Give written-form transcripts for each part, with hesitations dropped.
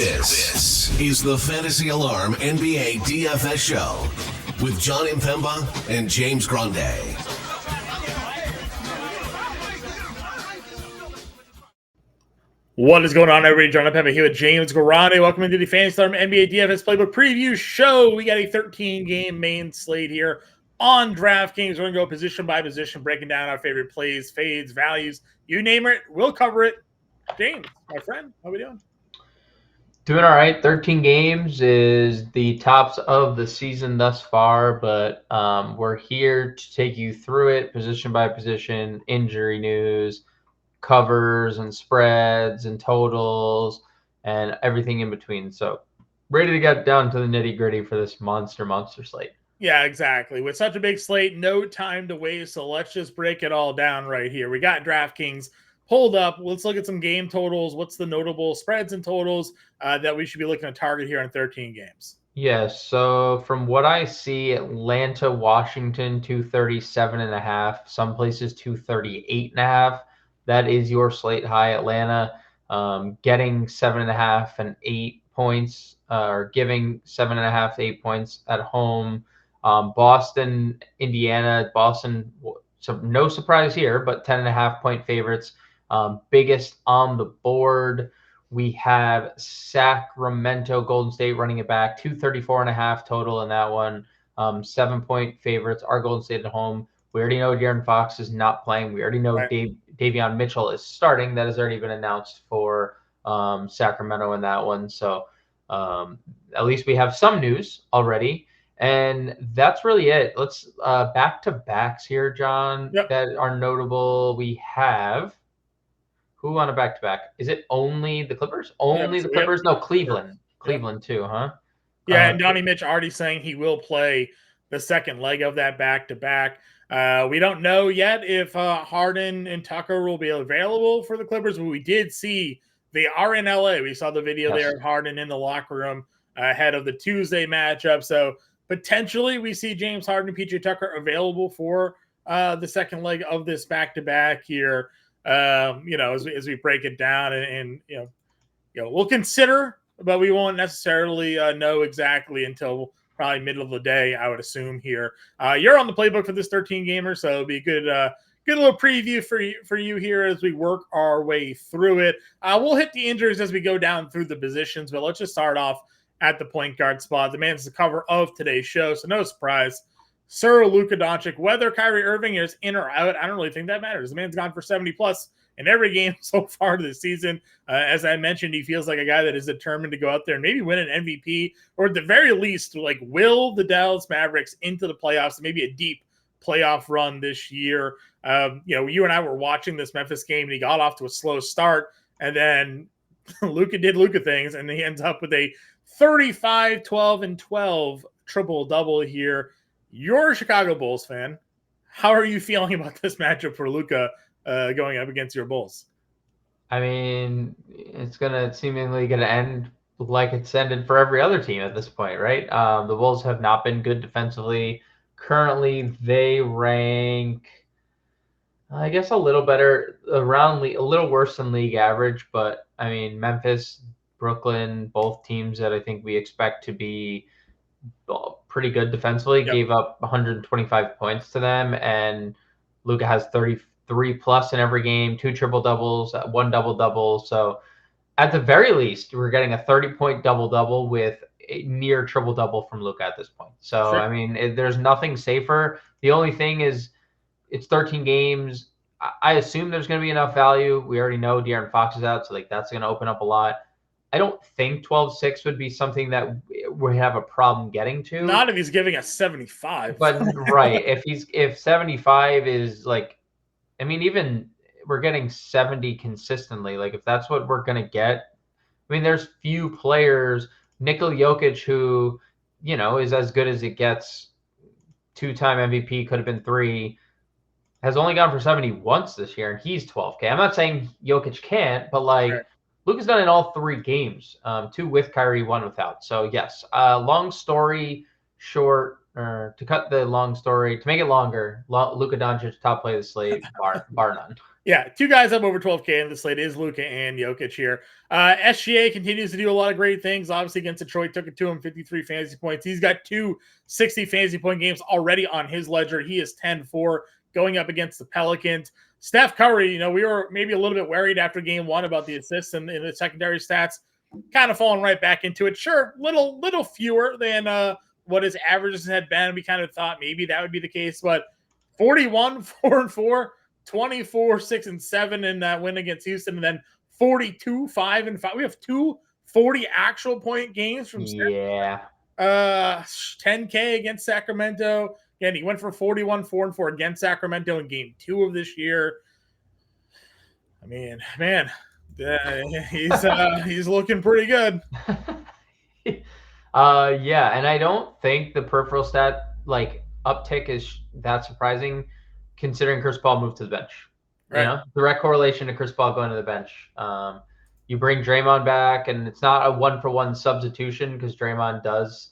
This is the Fantasy Alarm NBA DFS show with Jon Impemba and James Grande. What is going on, everybody? Jon Impemba here with James Grande. Welcome into the Fantasy Alarm NBA DFS Playbook Preview Show. We got a 13-game main slate here on DraftKings. We're going to go position by position, breaking down our favorite plays, fades, values, you name it. We'll cover it. James, my friend, how we doing? Doing all right. 13 games is the tops of the season thus far, but we're here to take you through it position by position, injury news, covers and spreads and totals and everything in between. So ready to get down to the nitty gritty for this monster slate. Yeah, exactly. With such a big slate, no time to waste. So let's just break it all down right here. We got DraftKings pulled up. Let's look at some game totals. What's the notable spreads and totals that we should be looking to target here in 13 games? Yes. So from what I see, Atlanta, Washington, 237.5. Some places 238.5. That is your slate high. Atlanta getting 7.5 and 8 points, or giving 7.5 to 8 points at home. Boston, Indiana, Boston. So no surprise here, but 10.5 point favorites. Biggest on the board. We have Sacramento, Golden State running it back, 234.5 total in that one. 7 point favorites are Golden State at home. We already know De'Aaron Fox is not playing. We already know Davion Mitchell is starting. That has already been announced for Sacramento in that one. So at least we have some news already. And that's really it. Let's back-to-backs here, John, that are notable. We have who on a back-to-back? Is it only the Clippers? Only the Clippers? No, Cleveland. Cleveland too, huh? Yeah, and Donnie Mitch already saying he will play the second leg of that back-to-back. We don't know yet if Harden and Tucker will be available for the Clippers, but we did see they are in LA. We saw the video there of Harden in the locker room ahead of the Tuesday matchup. So potentially we see James Harden and PJ Tucker available for the second leg of this back-to-back here. As we break it down and we'll consider, but we won't necessarily know exactly until probably middle of the day, I would assume here. You're on the playbook for this 13 gamer, so it'll be a good little preview for you here as we work our way through it. We'll hit the injuries as we go down through the positions, but let's just start off at the point guard spot. The man's the cover of today's show, so no surprise. Sir Luka Doncic, whether Kyrie Irving is in or out, I don't really think that matters. The man's gone for 70-plus in every game so far this season. As I mentioned, he feels like a guy that is determined to go out there and maybe win an MVP, or at the very least, will the Dallas Mavericks into the playoffs, maybe a deep playoff run this year. You and I were watching this Memphis game, and he got off to a slow start, and then Luka did Luka things, and he ends up with a 35, 12, and 12 triple-double here. You're a Chicago Bulls fan. How are you feeling about this matchup for Luka going up against your Bulls? I mean, it's seemingly gonna end like it's ended for every other team at this point, right? The Bulls have not been good defensively. Currently, they rank, I guess, a little better a little worse than league average. But I mean, Memphis, Brooklyn, both teams that I think we expect to be pretty good defensively, gave up 125 points to them, and Luka has 33 plus in every game, 2 triple doubles, 1 double double. So at the very least, we're getting a 30-point double double with a near triple double from Luka at this point. So I mean, there's nothing safer. The only thing is, it's 13 games. I assume there's going to be enough value. We already know De'Aaron Fox is out, so that's going to open up a lot. I don't think 12-6 would be something that we have a problem getting to. Not if he's giving us 75. But right, if 75 is even we're getting 70 consistently. If that's what we're gonna get, I mean, there's few players. Nikola Jokic, who is as good as it gets, 2-time MVP, could have been 3, has only gone for 70 once this year, and he's 12K. I'm not saying Jokic can't, but Luka's done in all 3 games, 2 with Kyrie, 1 without. So yes, long story short, or to cut the long story, to make it longer, Luka Doncic top play of the slate, bar none. Yeah, two guys up over 12K in the slate is Luka and Jokic here. SGA continues to do a lot of great things. Obviously, against Detroit, took it to him, 53 fantasy points. He's got 2 60 fantasy point games already on his ledger. He is 10-4 going up against the Pelicans. Steph Curry, we were maybe a little bit worried after game 1 about the assists and the secondary stats. Kind of falling right back into it. Sure, little fewer than what his averages had been. We kind of thought maybe that would be the case, but 41, 4-4. 24, 6 and 7 in that win against Houston, and then 42, 5 and 5. We have 2 40 actual point games from Yeah. 10K against Sacramento. Again, he went for 41, 4-4 against Sacramento in game 2 of this year. I mean, man, he's looking pretty good. Yeah, and I don't think the peripheral stat uptick is that surprising, considering Chris Paul moved to the bench. Right. Direct correlation to Chris Paul going to the bench. You bring Draymond back, and it's not a 1-for-1 substitution because Draymond does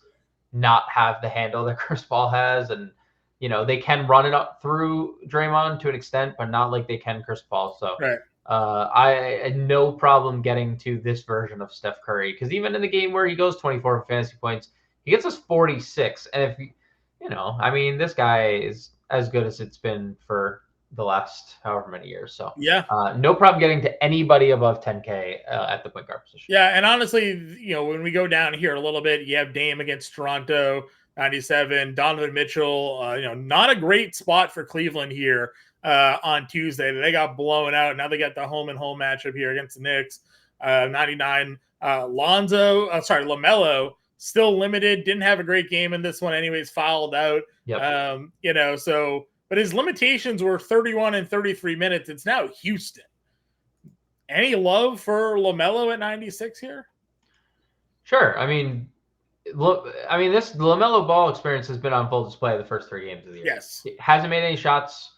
not have the handle that Chris Paul has, and they can run it up through Draymond to an extent, but not like they can Chris Paul. So right. I had no problem getting to this version of Steph Curry, because even in the game where he goes 24 fantasy points, he gets us 46, and if this guy is as good as it's been for the last however many years. So yeah, no problem getting to anybody above 10K at the point guard position. Yeah, and honestly, when we go down here a little bit, you have Dame against Toronto, 97. Donovan Mitchell, not a great spot for Cleveland here on Tuesday. They got blown out. Now they got the home and home matchup here against the Knicks. 99. LaMelo, still limited. Didn't have a great game in this one anyways, fouled out. Yep. But his limitations were 31 and 33 minutes. It's now Houston. Any love for LaMelo at 96 here? Sure. This LaMelo Ball experience has been on full display the first 3 games of the year. Yes. He hasn't made any shots,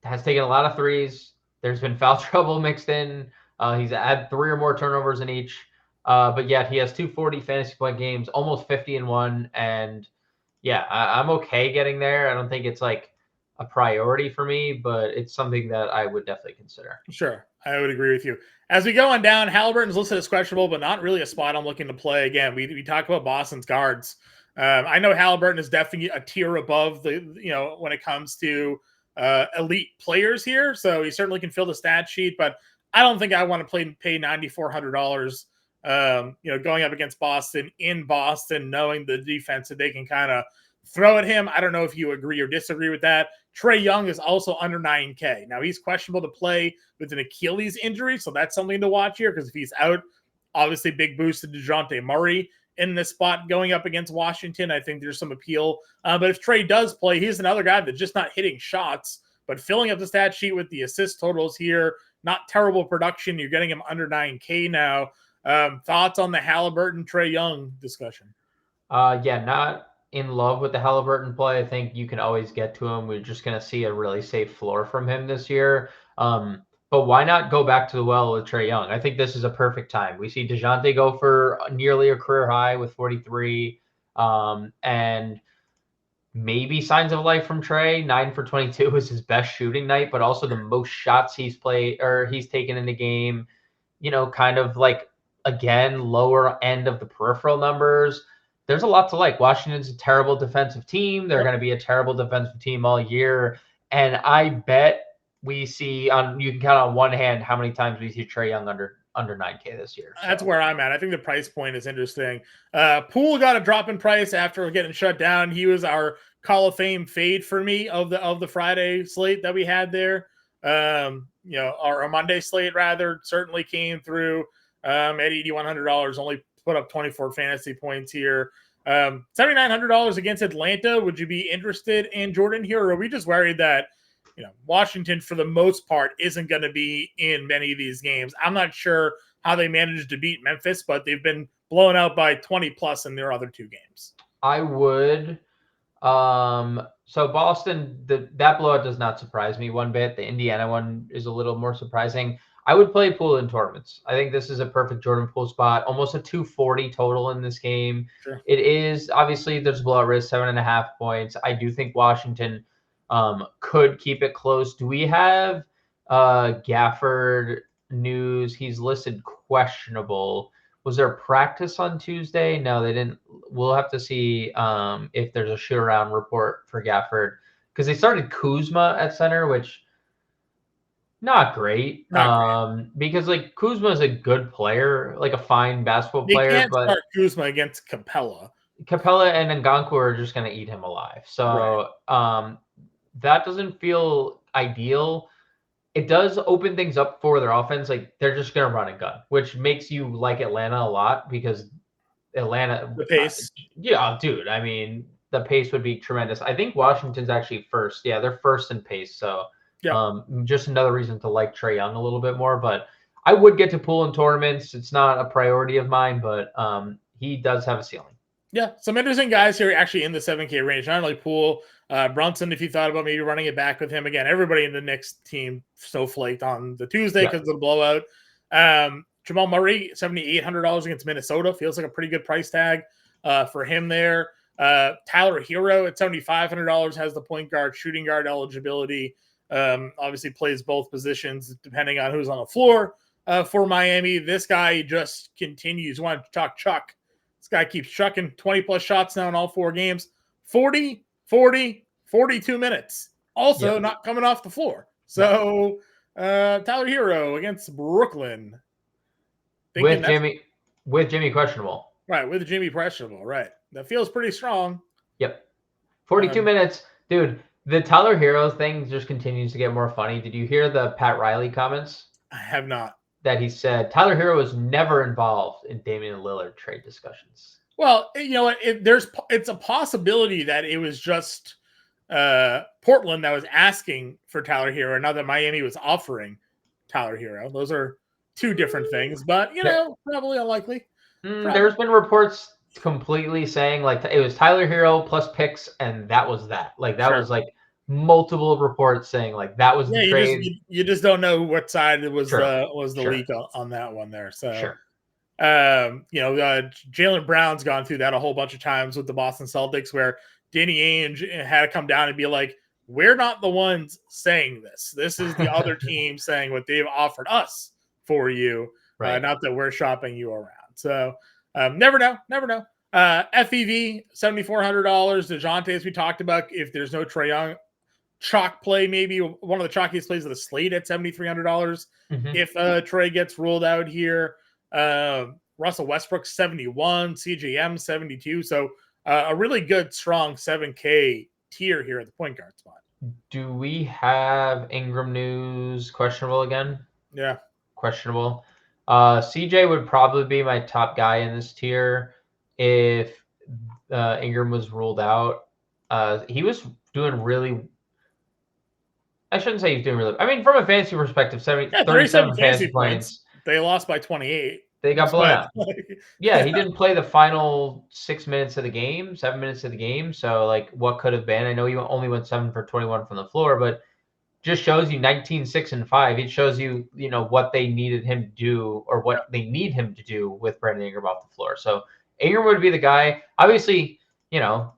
has taken a lot of threes. There's been foul trouble mixed in. He's had 3 or more turnovers in each. But yet he has 240 fantasy point games, almost 50 in one. And yeah, I'm okay getting there. I don't think it's like a priority for me, but it's something that I would definitely consider. Sure. I would agree with you. As we go on down, Halliburton's listed as questionable, but not really a spot I'm looking to play. Again, we talked about Boston's guards. I know Halliburton is definitely a tier above when it comes to elite players here. So he certainly can fill the stat sheet, but I don't think I want to pay $9,400, going up against Boston in Boston, knowing the defense that they can kind of throw at him. I don't know if you agree or disagree with that. Trae Young is also under 9K. Now, he's questionable to play with an Achilles injury, so that's something to watch here, because if he's out, obviously big boost to DeJounte Murray in this spot going up against Washington. I think there's some appeal. But if Trae does play, he's another guy that's just not hitting shots, but filling up the stat sheet with the assist totals here. Not terrible production. You're getting him under 9K now. Thoughts on the Halliburton, Trae Young discussion? Not in love with the Halliburton play. I think you can always get to him. We're just going to see a really safe floor from him this year. But why not go back to the well with Trae Young? I think this is a perfect time. We see DeJounte go for nearly a career high with 43, and maybe signs of life from Trae. 9 for 22 is his best shooting night, but also the most shots he's taken in the game. Kind of like, again, lower end of the peripheral numbers. There's a lot to like. Washington's a terrible defensive team. They're going to be a terrible defensive team all year. And I bet we see you can count on one hand how many times we see Trae Young under 9K this year. So. That's where I'm at. I think the price point is interesting. Poole got a drop in price after getting shut down. He was our Call of Fame fade for me of the Friday slate that we had there. Our Monday slate rather certainly came through at $8,100. Only put up 24 fantasy points here. $7,900 against Atlanta. Would you be interested in Jordan here, or are we just worried that Washington for the most part isn't going to be in many of these games? I'm not sure how they managed to beat Memphis, but they've been blown out by 20 plus in their other 2 games. I would. So Boston, that blowout does not surprise me one bit. The Indiana one is a little more surprising. I would play Poole in tournaments. I think this is a perfect Jordan Poole spot. Almost a 240 total in this game. Sure. It is, obviously, there's a blowout risk, 7.5 points. I do think Washington could keep it close. Do we have Gafford news. He's listed questionable. Was there practice on Tuesday? No, they didn't. We'll have to see if there's a shoot around report for Gafford because they started Kuzma at center, which not great. Because like Kuzma is a good player, like a fine basketball They player, can't but start Kuzma against Capella. Capella and Ngannou are just going to eat him alive. So that doesn't feel ideal. It does open things up for their offense. Like they're just going to run and gun, which makes you like Atlanta a lot because Atlanta, The pace. yeah, dude. I mean, the pace would be tremendous. I think Washington's actually first. Yeah, they're first in pace. So just another reason to like Trae Young a little bit more. But I would get to pool in tournaments. It's not a priority of mine, but he does have a ceiling. Yeah, some interesting guys here actually in the 7K range. Not only Poole, Brunson, if you thought about maybe running it back with him again. Everybody in the Knicks team snowflaked on the Tuesday because of the blowout. Jamal Murray, $7,800 against Minnesota. Feels like a pretty good price tag for him there. Tyler Hero at $7,500 has the point guard, shooting guard eligibility. Obviously plays both positions depending on who's on the floor for Miami. This guy just continues. You want to talk Chuck? This guy keeps chucking 20-plus shots now in all 4 games. 40, 40, 42 minutes. Also not coming off the floor. So Tyler Hero against Brooklyn. With Jimmy questionable. Right, with Jimmy questionable. Right. That feels pretty strong. Yep. 42 minutes. Dude, the Tyler Hero thing just continues to get more funny. Did you hear the Pat Riley comments? I have not. That he said Tyler Hero was never involved in Damian Lillard trade discussions. Well, you know what? It's a possibility that it was just Portland that was asking for Tyler Hero, not that Miami was offering Tyler Hero. Those are 2 different things, but probably unlikely. There's been reports completely saying like it was Tyler Hero plus picks, and that was that. Like that was like multiple reports saying like that was the trade. You just don't know what side it was the leak on that one there. So Jaylen Brown's gone through that a whole bunch of times with the Boston Celtics where Danny Ainge had to come down and be like, we're not the ones saying this. This is the other team saying what they've offered us for you, not that we're shopping you around. So never know. FEV, $7,400. DeJounte, as we talked about, if there's no Trae Young, chalk play, maybe one of the chalkiest plays of the slate at $7,300. If Trae gets ruled out here. Russell Westbrook, 71, CJM, 72. So a really good, strong 7K tier here at the point guard spot. Do we have Ingram news questionable again? Yeah. Questionable. CJ would probably be my top guy in this tier if Ingram was ruled out. He was doing really. I shouldn't say he's doing really. I mean, from a fantasy perspective, 37 fantasy points. They lost by 28. They got blown out. Yeah, he didn't play the final 6 minutes of the game, 7 minutes of the game. So, like, what could have been? I know he only went 7 for 21 from the floor, but just shows you 19, 6, and 5. It shows you, what they needed him to do or what they need him to do with Brandon Ingram off the floor. So, Ingram would be the guy. Obviously, do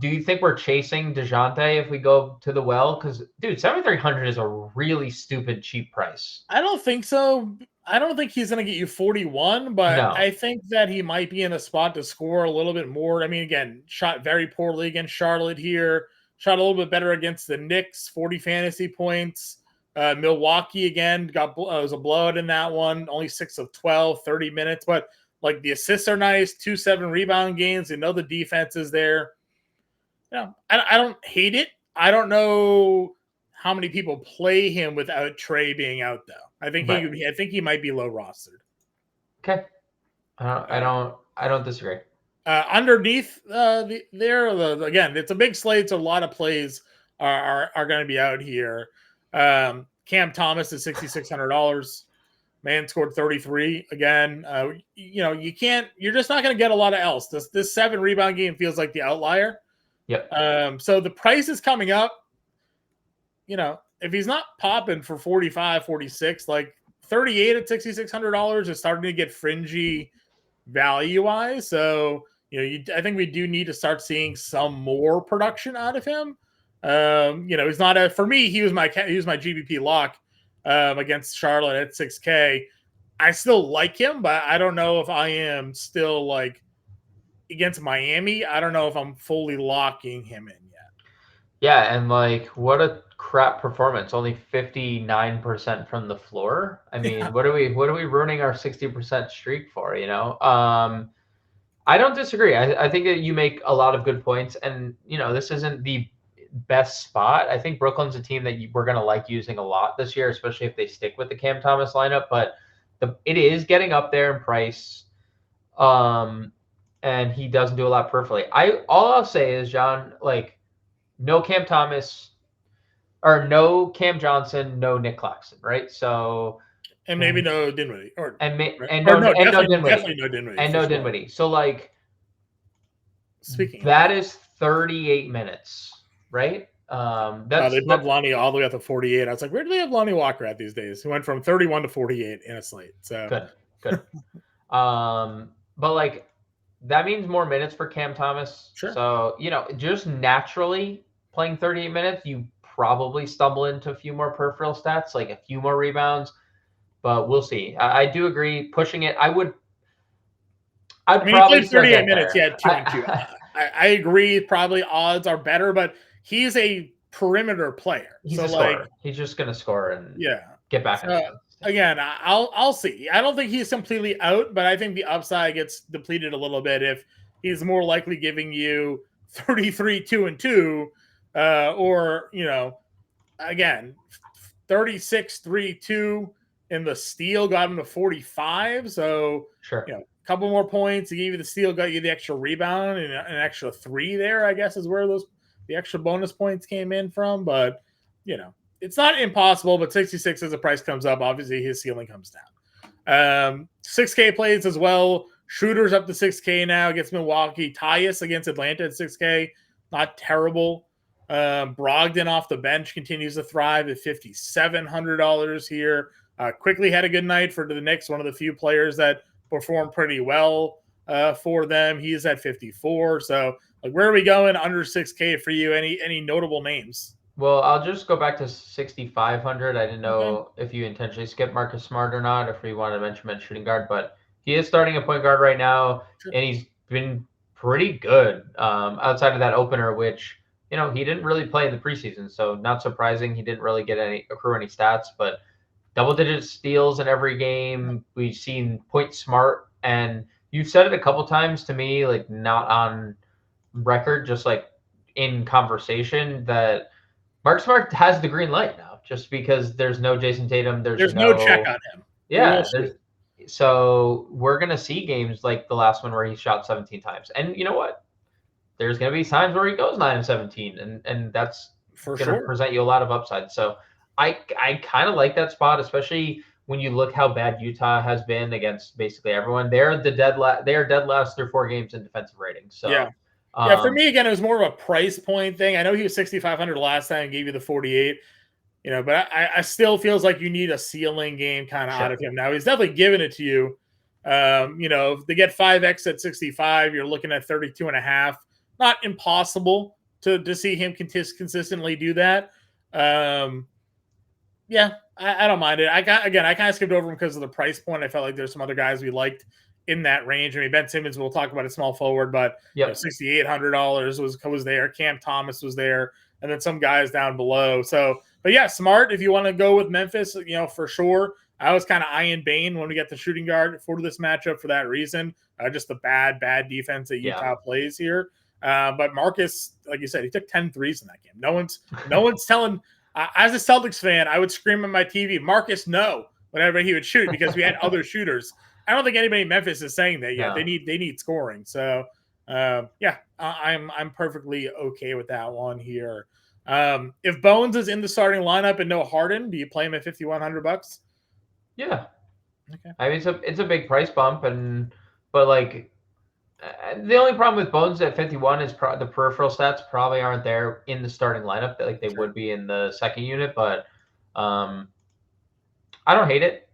you think we're chasing DeJounte if we go to the well? Because, dude, 7,300 is a really stupid cheap price. I don't think so. I don't think he's going to get you 41, but I think that he might be in a spot to score a little bit more. I mean, again, shot very poorly against Charlotte here. Shot a little bit better against the Knicks, 40 fantasy points. Milwaukee, again, was a blowout in that one. Only 6 of 12, 30 minutes. But, like, the assists are nice. 2-7 rebound games. The defense is there. I don't hate it. I don't know how many people play him without Trae being out, though. I think he might be low rostered. Okay, I don't disagree. Underneath again, it's a big slate, so a lot of plays are going to be out here. Cam Thomas is $6,600. Man scored 33 again. You're just not going to get a lot of else. This 7 rebound game feels like the outlier. Yep. So the price is coming up. If he's not popping for 45, 46, like 38 at $6,600 is starting to get fringy value-wise. So, I think we do need to start seeing some more production out of him. He's not for me. He was my GBP lock against Charlotte at 6K. I still like him, but I don't know if I am still like against Miami. I don't know if I'm fully locking him in yet. Yeah, and like what a crap performance. Only 59% from the floor. I mean, what are we ruining our 60% streak for, I don't disagree. I think that you make a lot of good points, and this isn't the best spot. I think Brooklyn's a team that we're going to like using a lot this year, especially if they stick with the Cam Thomas lineup, but it is getting up there in price. And he doesn't do a lot peripherally. All I'll say is, John, like, no Cam Thomas or no Cam Johnson, no Nick Claxton, right? So, and maybe no Dinwiddie, definitely no Dinwiddie, and no Dinwiddie. So, like, speaking that is 38 minutes, right? They put Lonnie all the way up to 48. I was like, where do they have Lonnie Walker at these days? He went from 31 to 48 in a slate. So good. But like, that means more minutes for Cam Thomas. Sure. So, just naturally playing 38 minutes, you probably stumble into a few more peripheral stats, like a few more rebounds, but we'll see. I do agree. Pushing it, I'd probably he played 38 minutes. There. He had 2 and 2. I agree. Probably odds are better, but he's a perimeter player. He's a scorer. He's just going to score and get back. Again, I'll see. I don't think he's completely out, but I think the upside gets depleted a little bit if he's more likely giving you 33, 2 and 2, or again, 36, 3, 2 in the steal got him to 45. So sure, a couple more points. He gave you the steal, got you the extra rebound, and an extra 3 there, I guess, is where the extra bonus points came in from. But it's not impossible, but 66 as the price comes up, obviously his ceiling comes down. 6K plays as well. Shooters up to 6K now against Milwaukee. Tyus against Atlanta at 6K. Not terrible. Brogdon off the bench continues to thrive at $5,700 here. Quickly had a good night for the Knicks, one of the few players that performed pretty well for them. He's at 54. So where are we going under 6K for you? Any notable names? Well, I'll just go back to 6,500. I didn't know if you intentionally skipped Marcus Smart or not, if you wanted to mention shooting guard, but he is starting a point guard right now, and he's been pretty good outside of that opener, which, he didn't really play in the preseason, so not surprising. He didn't really accrue any stats, but double-digit steals in every game. We've seen Point Smart, and you've said it a couple times to me, like not on record, just like in conversation, that Mark Smart has the green light now, just because there's no Jayson Tatum. There's no check on him. Yeah. So we're going to see games like the last one where he shot 17 times. And you know what? There's going to be times where he goes 9 and 17, and that's going to present you a lot of upside. So I kind of like that spot, especially when you look how bad Utah has been against basically everyone. They are dead last through 4 games in defensive rating. So for me, again, it was more of a price point thing. I know he was 6,500 last time and gave you the 48, but I still feels like you need a ceiling game kind of out of him. Now, he's definitely giving it to you. If they get 5X at 65, you're looking at 32.5. Not impossible to see him consistently do that. I don't mind it. I kind of skipped over him because of the price point. I felt like there's some other guys we liked in that range. I mean, Ben Simmons, we'll talk about a small forward, but $6,800 was there. Cam Thomas was there, and then some guys down below. So, but Smart, if you want to go with Memphis, for sure. I was kind of eyeing Bane when we get the shooting guard for this matchup for that reason. Just the bad defense that Utah plays here. But Marcus, like you said, he took 10 threes in that game. No one's telling. As a Celtics fan, I would scream at my TV, Marcus, no, whenever he would shoot, because we had other shooters. I don't think anybody in Memphis is saying that yet. No. They need scoring. So I'm perfectly okay with that one here. If Bones is in the starting lineup and no Harden, do you play him at $5,100? Yeah. Okay. I mean, it's a big price bump, but like the only problem with Bones at 51 is the peripheral stats probably aren't there in the starting lineup like they would be in the second unit. But I don't hate it.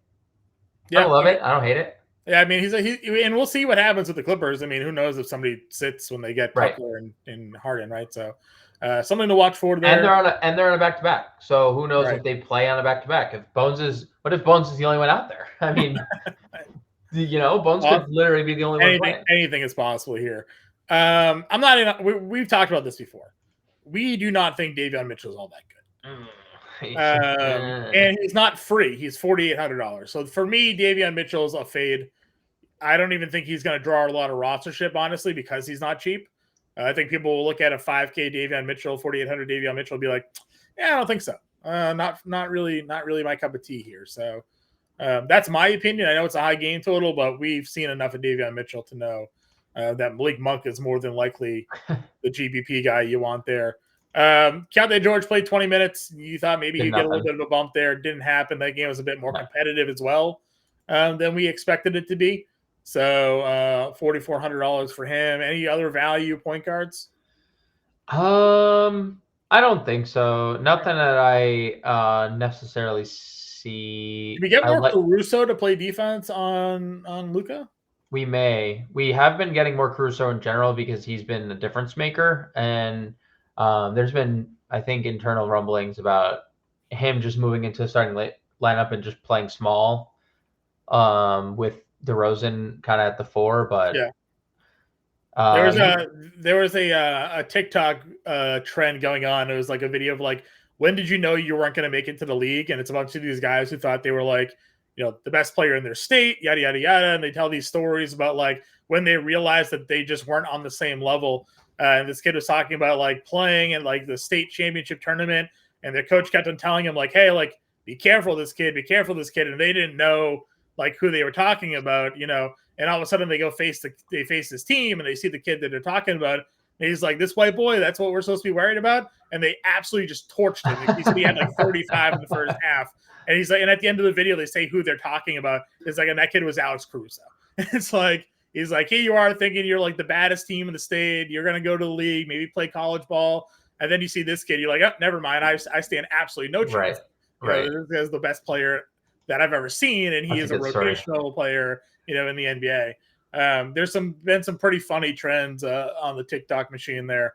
I don't love it. I don't hate it. Yeah, I mean, and we'll see what happens with the Clippers. I mean, who knows if somebody sits when they get Tucker and Harden, right? So, Something to watch for there. And they're on a back-to-back. So who knows Right. if they play on a back-to-back? What if Bones is the only one out there? I mean, Bones could literally be the only one playing. Anything is possible here. I'm not. We've talked about this before. We do not think Davion Mitchell is all that good. And he's not free. He's $4,800. So for me, Davion Mitchell is a fade. I don't even think he's going to draw a lot of rostership, honestly, because he's not cheap. I think people will look at a 5K Davion Mitchell, 4,800 Davion Mitchell, and be like, "Yeah, I don't think so. Not really my cup of tea here." So that's my opinion. I know it's a high game total, but we've seen enough of Davion Mitchell to know that Malik Monk is more than likely the GPP guy you want there. Keontae George played 20 minutes. You thought maybe he'd get a little bit of a bump there. Didn't happen. That game was a bit more competitive as well than we expected it to be. So $4,400 for him. Any other value point guards? I don't think so. Nothing that I necessarily see. Did we get more Caruso to play defense on Luka? We may. We have been getting more Caruso in general because he's been a difference maker, and there's been, I think, internal rumblings about him just moving into a starting lineup and just playing small with DeRozan kind of at the 4, but yeah. There was a TikTok trend going on. It was like a video of like, when did you know you weren't going to make it to the league? And it's a bunch of these guys who thought they were like, the best player in their state, yada, yada, yada. And they tell these stories about like when they realized that they just weren't on the same level. And this kid was talking about like playing in like the state championship tournament. And their coach kept on telling him like, hey, like, be careful of this kid, be careful of this kid. And they didn't know like who they were talking about, and all of a sudden they go face this team and they see the kid that they're talking about. And he's like, this white boy, that's what we're supposed to be worried about. And they absolutely just torched him. He said he had like 35 in the first half. And he's like, and at the end of the video, they say who they're talking about. It's like, and that kid was Alex Caruso. It's like, he's like, here you are thinking you're like the baddest team in the state. You're going to go to the league, maybe play college ball. And then you see this kid, you're like, oh, never mind. I stand absolutely no chance. Right. This guy's the best player that I've ever seen. And he is a rotational player, in the NBA. There's been some pretty funny trends on the TikTok machine there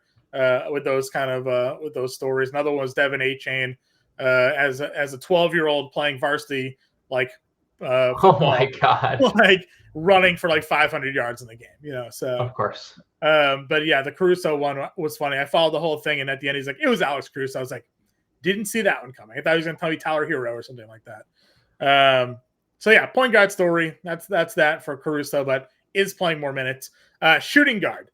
with those kind of with those stories. Another one was Devin A-Chain as a 12-year-old playing varsity football, oh my god, like running for like 500 yards in the game. So of course. But yeah, the Caruso one was funny. I followed the whole thing, and at the end, he's like, "It was Alex Caruso." I was like, "Didn't see that one coming." I thought he was going to tell me Tyler Hero or something like that. So yeah, point guard story. That's that for Caruso, but is playing more minutes. Shooting guard.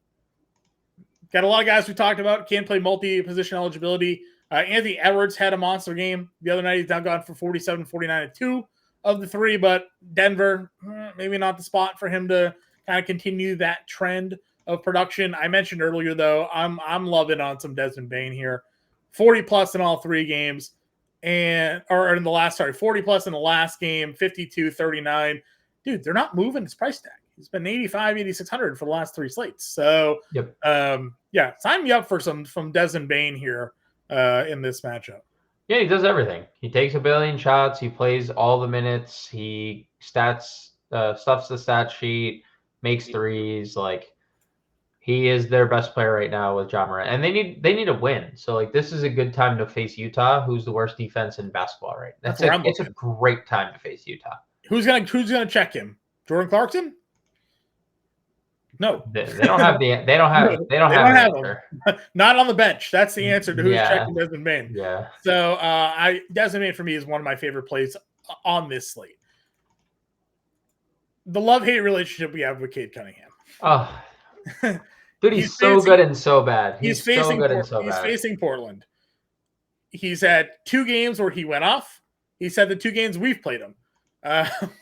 Got a lot of guys we talked about. Can't play multi-position eligibility. Anthony Edwards had a monster game the other night. He's now gone for 47, 49, and 2 of the 3, but Denver, maybe not the spot for him to kind of continue that trend of production. I mentioned earlier, though, I'm loving on some Desmond Bane here. 40 plus in all 3 games. 40 plus in the last game, 52, 39. Dude, they're not moving his price tag. He's been 85, 8,600 for the last 3 slates. So, yep. Yeah, sign me up for some from Desmond Bane here in this matchup. Yeah, he does everything. He takes a billion shots. He plays all the minutes. He stuffs the stat sheet, makes threes. Like, he is their best player right now with Ja Morant, and they need a win. So like, this is a good time to face Utah, who's the worst defense in basketball right now. It's a great time to face Utah. Who's gonna check him? Jordan Clarkson? No, they don't have the answer. Not on the bench. That's the answer to who's checking Desmond Bane. Yeah. So Desmond Bane for me is one of my favorite plays on this slate. The love-hate relationship we have with Cade Cunningham. Oh. Dude, he's so good and so bad. He's facing Portland. He's had 2 games where he went off. He's had the 2 games we've played him.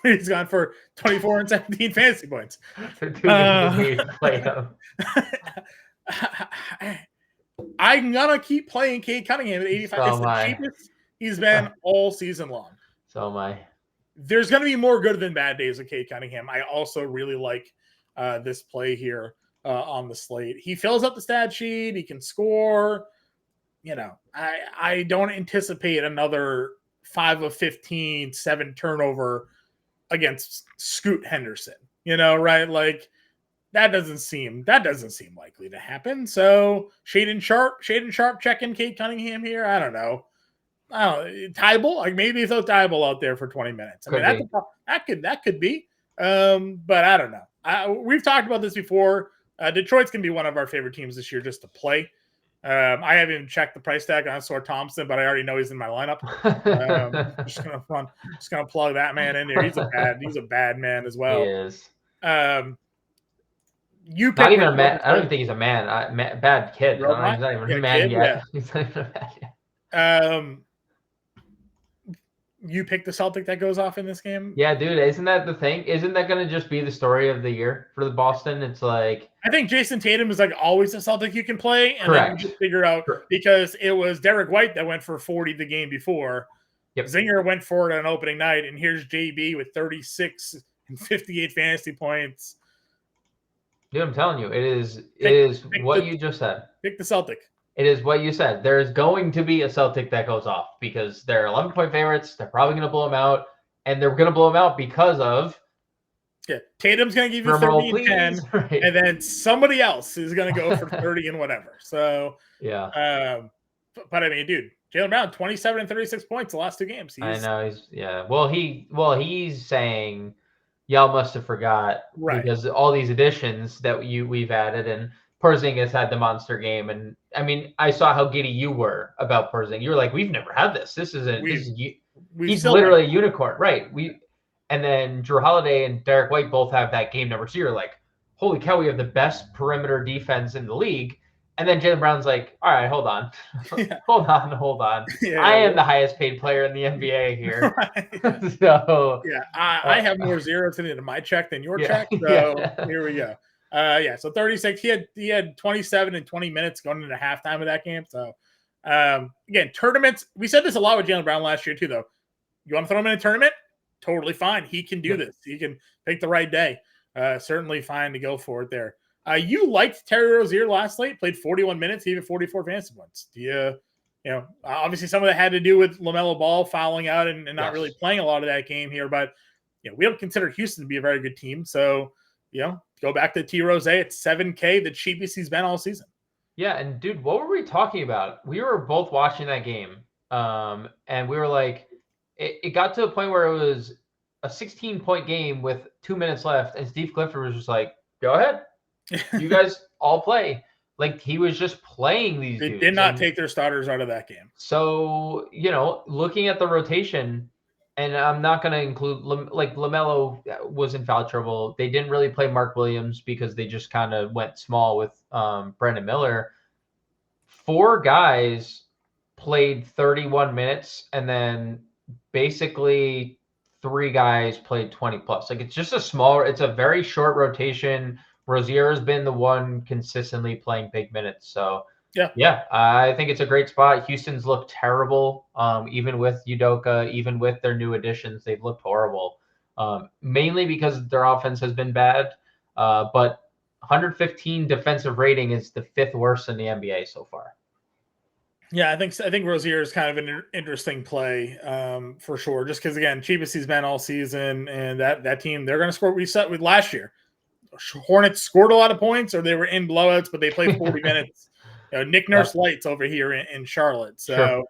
He's gone for 24 and 17 fantasy points. For 2 games we've played him. I'm gonna keep playing Cade Cunningham at 85. It's the cheapest he's been all season long. So am I. There's gonna be more good than bad days with Cade Cunningham. I also really like this play here. On the slate, he fills up the stat sheet. He can score. I don't anticipate another 5 of 15, 7 turnover against Scoot Henderson. Right? Like, that doesn't seem likely to happen. So Shaden Sharp checking Kate Cunningham here. I don't know. Tybal, like maybe throw Tybal out there for 20 minutes. I mean, that could be. But I don't know. We've talked about this before. Detroit's gonna be one of our favorite teams this year just to play. I haven't even checked the price tag on Sor Thompson, but I already know he's in my lineup. Just gonna plug that man in there. He's a bad man as well. He is. You not even a man. I don't even think he's a man. Bad kid. He's not even a man yet. Yeah. He's not even a man yet. You pick the Celtic that goes off in this game? Yeah, dude. Isn't that the thing? Isn't that going to just be the story of the year for the Boston? It's like I think Jayson Tatum is like always a Celtic you can play, and correct. then you just figure out because it was Derek White that went for 40 the game before. Yep. Zinger went for it on opening night, and here's JB with 36 and 58 fantasy points. Dude, I'm telling you, it is what you just said. Pick the Celtic. It is what you said. There is going to be a Celtic that goes off because they're 11-point favorites. They're probably going to blow them out, and they're going to blow them out because of Tatum's going to give you 30 and 10, right. and then somebody else is going to go for 30 and whatever. So yeah. But I mean, dude, Jaylen Brown 27 and 36 points the last two games. I know he's saying y'all must have forgot because all these additions that we've added and. Porzingis had the monster game, and I mean, I saw how giddy you were about Porzingis. You were like, "We've never had this. He's literally a unicorn, right?" And then Drew Holiday and Derek White both have that game number 2. You're like, "Holy cow, we have the best perimeter defense in the league." And then Jaylen Brown's like, "All right, hold on, hold on. I am the highest paid player in the NBA here." So I have more zeros in my check than your check. So here we go. So 36. He had 27 and 20 minutes going into halftime of that game. So again, tournaments. We said this a lot with Jaylen Brown last year too, though. You want to throw him in a tournament? Totally fine. He can do this. He can pick the right day. Certainly fine to go for it there. You liked Terry Rozier last night. Played 41 minutes. He had 44 fantasy points. Do you obviously some of that had to do with LaMelo Ball fouling out and not really playing a lot of that game here. But we don't consider Houston to be a very good team. So go back to T. Rose. It's $7K, the cheapest he's been all season. Yeah, and dude, what were we talking about? We were both watching that game, and we were like, it got to a point where it was a 16-point game with 2 minutes left, and Steve Clifford was just like, "Go ahead, you guys all play." Like he was just playing these. They did not take their starters out of that game. So looking at the rotation. And I'm not going to include LaMelo was in foul trouble. They didn't really play Mark Williams because they just kind of went small with Brandon Miller. 4 guys played 31 minutes, and then basically 3 guys played 20 plus. Like it's a very short rotation. Rozier has been the one consistently playing big minutes. So yeah, I think it's a great spot. Houston's looked terrible, even with Udoka, even with their new additions, they've looked horrible, mainly because their offense has been bad. But 115 defensive rating is the 5th worst in the NBA so far. Yeah, I think Rozier is kind of an interesting play for sure. Just because again, cheapest he's been all season, and that team they're going to score. We set with last year. Hornets scored a lot of points, or they were in blowouts, but they played 40 minutes. Nick Nurse lights over here in Charlotte. So,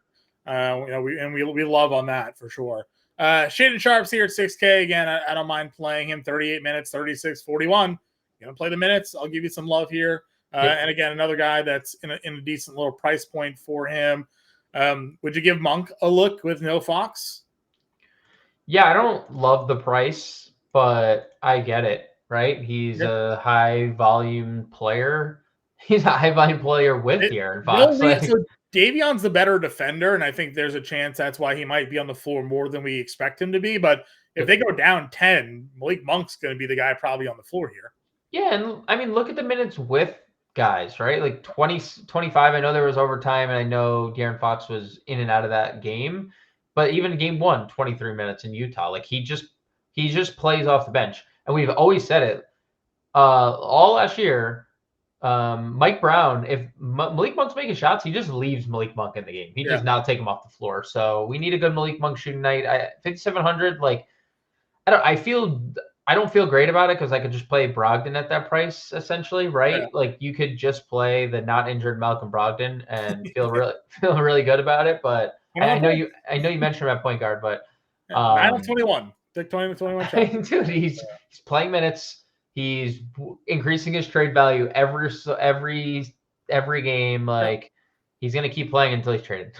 we love on that for sure. Shaden Sharp's here at 6K. Again, I don't mind playing him 38 minutes, 36, 41. You're going to play the minutes. I'll give you some love here. And again, another guy that's in a decent little price point for him. Would you give Monk a look with no Fox? Yeah, I don't love the price, but I get it, right? He's a high volume player. He's a high-volume player with De'Aaron Fox. So Davion's the better defender, and I think there's a chance that's why he might be on the floor more than we expect him to be. But if they go down 10, Malik Monk's going to be the guy probably on the floor here. Yeah, and I mean, look at the minutes with guys, right? Like 20, 25. I know there was overtime, and I know De'Aaron Fox was in and out of that game. But even game 1, 23 minutes in Utah. Like he just plays off the bench. And we've always said it all last year. Mike Brown, if Malik Monk's making shots, he just leaves Malik Monk in the game. He does not take him off the floor. So we need a good Malik Monk shooting night. 5,700. Like I feel I don't feel great about it because I could just play Brogdon at that price, essentially, right? Yeah. Like you could just play the not injured Malcolm Brogdon and feel really good about it. But I know you mentioned him at point guard, but 9 of 21. Took 21 shots. dude, he's playing minutes. He's increasing his trade value every game. Like he's gonna keep playing until he's traded.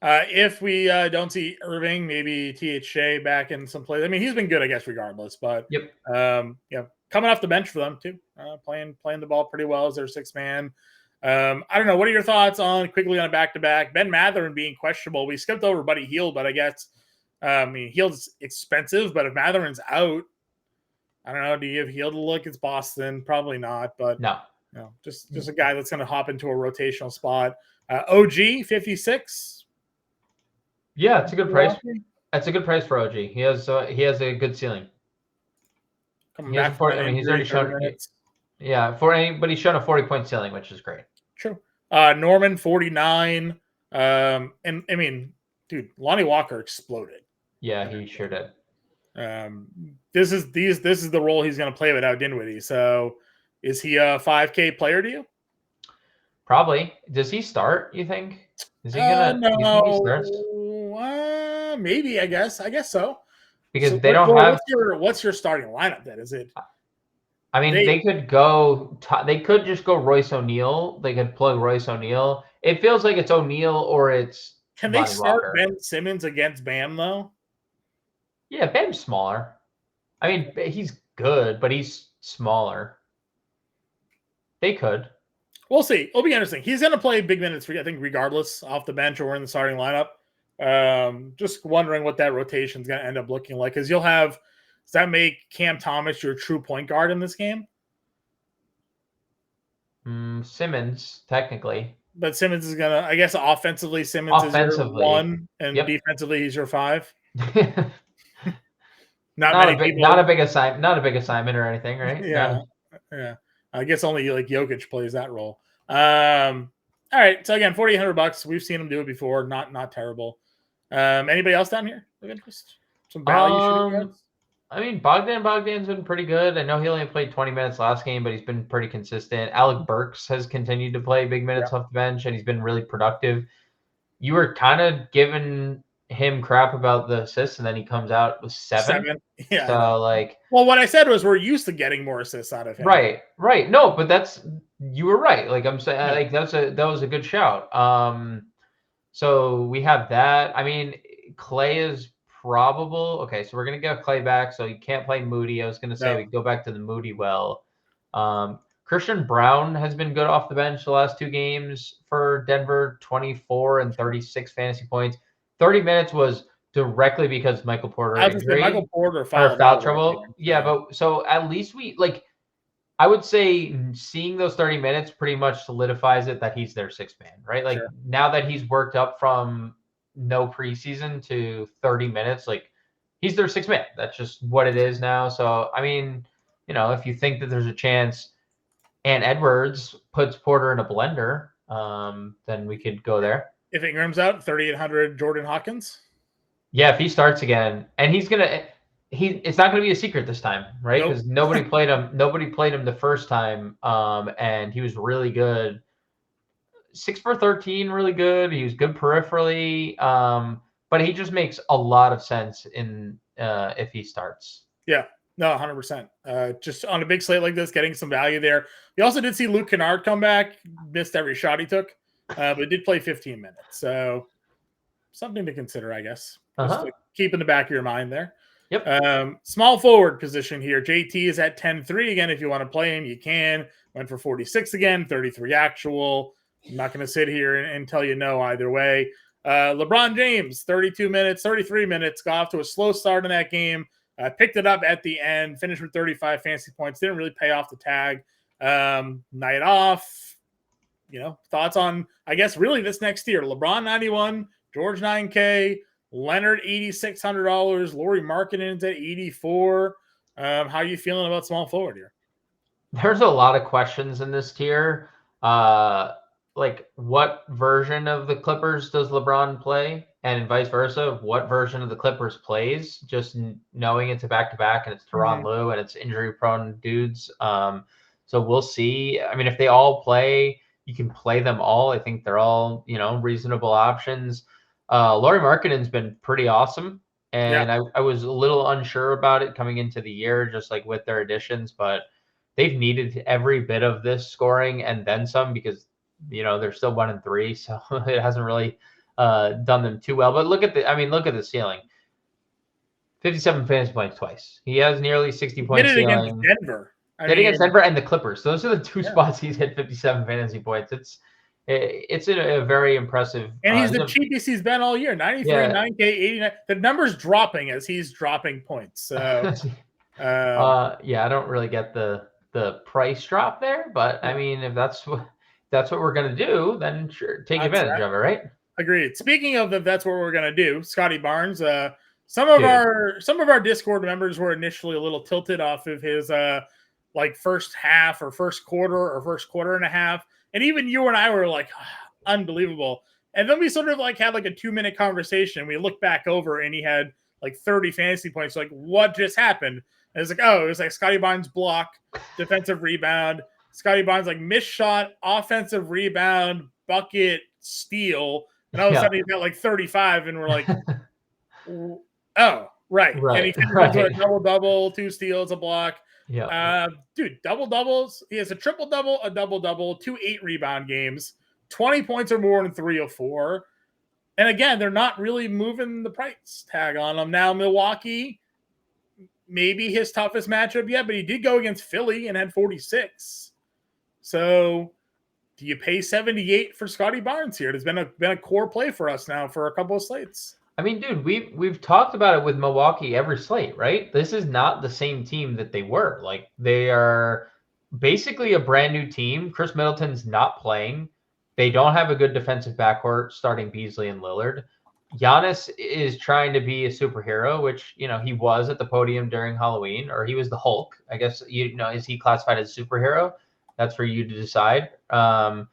If we don't see Irving, maybe TH Shea back in some play. I mean, he's been good, I guess, regardless. But Yep. Coming off the bench for them too, playing the ball pretty well as their sixth man. I don't know. What are your thoughts quickly on a back-to-back? Ben Mathurin being questionable. We skipped over Buddy Hield, but I guess Hield's expensive. But if Mathurin's out, I don't know. Do you give Hield a look? It's Boston, probably not. But no, just a guy that's going to hop into a rotational spot. OG 56. Yeah, it's a good price. That's a good price for OG. He has a good ceiling. Coming back from he's already shown minutes. Yeah, but he's shown a 40-point ceiling, which is great. True. Norman 49. And I mean, dude, Lonnie Walker exploded. Yeah, he sure did. This is the role he's going to play without Dinwiddie. So, is he a 5K player to you? Probably. Does he start? You think? Is he gonna? No. You think he starts? Maybe. I guess so. Because they don't have. What's your starting lineup then? Is it? I mean, they could go. They could just go Royce O'Neal. They could plug Royce O'Neal. It feels like it's O'Neal or it's. Can they start Walker. Ben Simmons against Bam though? Yeah, Bam's smaller. I mean, he's good, but he's smaller. They could. We'll see. It'll be interesting. He's going to play big minutes, I think, regardless, off the bench or in the starting lineup. Just wondering what that rotation is going to end up looking like. Because you'll have, does that make Cam Thomas your true point guard in this game? Simmons, technically. But Simmons is going to, I guess, offensively, Simmons is your 1, and defensively, he's your 5. Not a big assignment or anything, right? Yeah. I guess only like Jokic plays that role. All right. So again, $4,800. We've seen him do it before. Not terrible. Anybody else down here of interest? Some value. I mean, Bogdan's been pretty good. I know he only played 20 minutes last game, but he's been pretty consistent. Alec Burks has continued to play big minutes off the bench, and he's been really productive. You were kind of giving him crap about the assists, and then he comes out with 7. Yeah. So well, what I said was we're used to getting more assists out of him. Right. No, but you were right. Like I'm saying, that was a good shout. So we have that. I mean, Clay is probable. Okay, so we're gonna get Clay back, so you can't play Moody. I was gonna say we go back to the Moody well. Christian Brown has been good off the bench the last 2 games for Denver, 24 and 36 fantasy points. 30 minutes was directly because Michael Porter injury. Michael Porter foul trouble. Yeah, but so at least I would say seeing those 30 minutes pretty much solidifies it that he's their 6th man, right? Like now that he's worked up from no preseason to 30 minutes, like he's their 6th man. That's just what it is now. So, I mean, if you think that there's a chance and Edwards puts Porter in a blender, then we could go there. If Ingram's out, 3,800 Jordan Hawkins. Yeah, if he starts again, and it's not going to be a secret this time, right? Because nobody played him. Nobody played him the first time, and he was really good. 6 for 13, really good. He was good peripherally, but he just makes a lot of sense if he starts. Yeah, no, 100%. Just on a big slate like this, getting some value there. We also did see Luke Kennard come back, missed every shot he took. But did play 15 minutes. So something to consider, I guess. Just to keep in the back of your mind there. Yep. Small forward position here. JT is at 10-3 again. If you want to play him, you can. Went for 46 again, 33 actual. I'm not going to sit here and tell you no either way. LeBron James, 32 minutes, 33 minutes. Got off to a slow start in that game. Picked it up at the end. Finished with 35 fantasy points. Didn't really pay off the tag. Night off. Thoughts on, I guess, really this next year. LeBron 91, George 9K, Leonard $8,600, Lauri Markkanen's at 84. How are you feeling about small forward here? There's a lot of questions in this tier. What version of the Clippers does LeBron play? and vice versa, what version of the Clippers plays, just knowing it's a back-to-back and it's Tyronn Lue and it's injury-prone dudes. So we'll see. I mean, if they all play, you can play them all. I think they're all, reasonable options. Lauri Markkanen's been pretty awesome. And I was a little unsure about it coming into the year, just like with their additions, but they've needed every bit of this scoring and then some because, they're still 1-3. So it hasn't really done them too well. But look at the ceiling. 57 fantasy points twice. He has nearly 60 points ceiling. Against Denver. Against Denver and the Clippers. Those are the two spots he's hit 57 fantasy points. It's a very impressive. And he's the cheapest he's been all year. 93, 9K, 89. The number's dropping as he's dropping points. So, I don't really get the price drop there, but I mean, if that's what we're gonna do, then sure, take advantage of it, right? Agreed. Speaking of that's what we're gonna do, Scotty Barnes. Some of our Discord members were initially a little tilted off of his first half or first quarter or first quarter and a half. And even you and I were like, unbelievable. And then we sort of had a 2-minute conversation. We looked back over and he had 30 fantasy points. Like, what just happened? And it's it was Scotty Barnes block, defensive rebound. Scotty Barnes missed shot, offensive rebound, bucket, steal. And all of a sudden he's got 35 and we're like, oh, right. And he finishes with a double-double, 2 steals, a block. Yeah. Dude, double-doubles. He has a triple-double, a double-double, 2 8-rebound games, 20 points or more in 3 of 4. And again, they're not really moving the price tag on him. Now, Milwaukee, maybe his toughest matchup yet, but he did go against Philly and had 46. So do you pay 78 for Scotty Barnes here? It's been a core play for us now for a couple of slates. I mean, dude, we've talked about it with Milwaukee every slate, right? This is not the same team that they were. They are basically a brand new team. Chris Middleton's not playing. They don't have a good defensive backcourt starting Beasley and Lillard. Giannis is trying to be a superhero, which, he was at the podium during Halloween, or he was the Hulk. I guess, is he classified as a superhero? That's for you to decide. I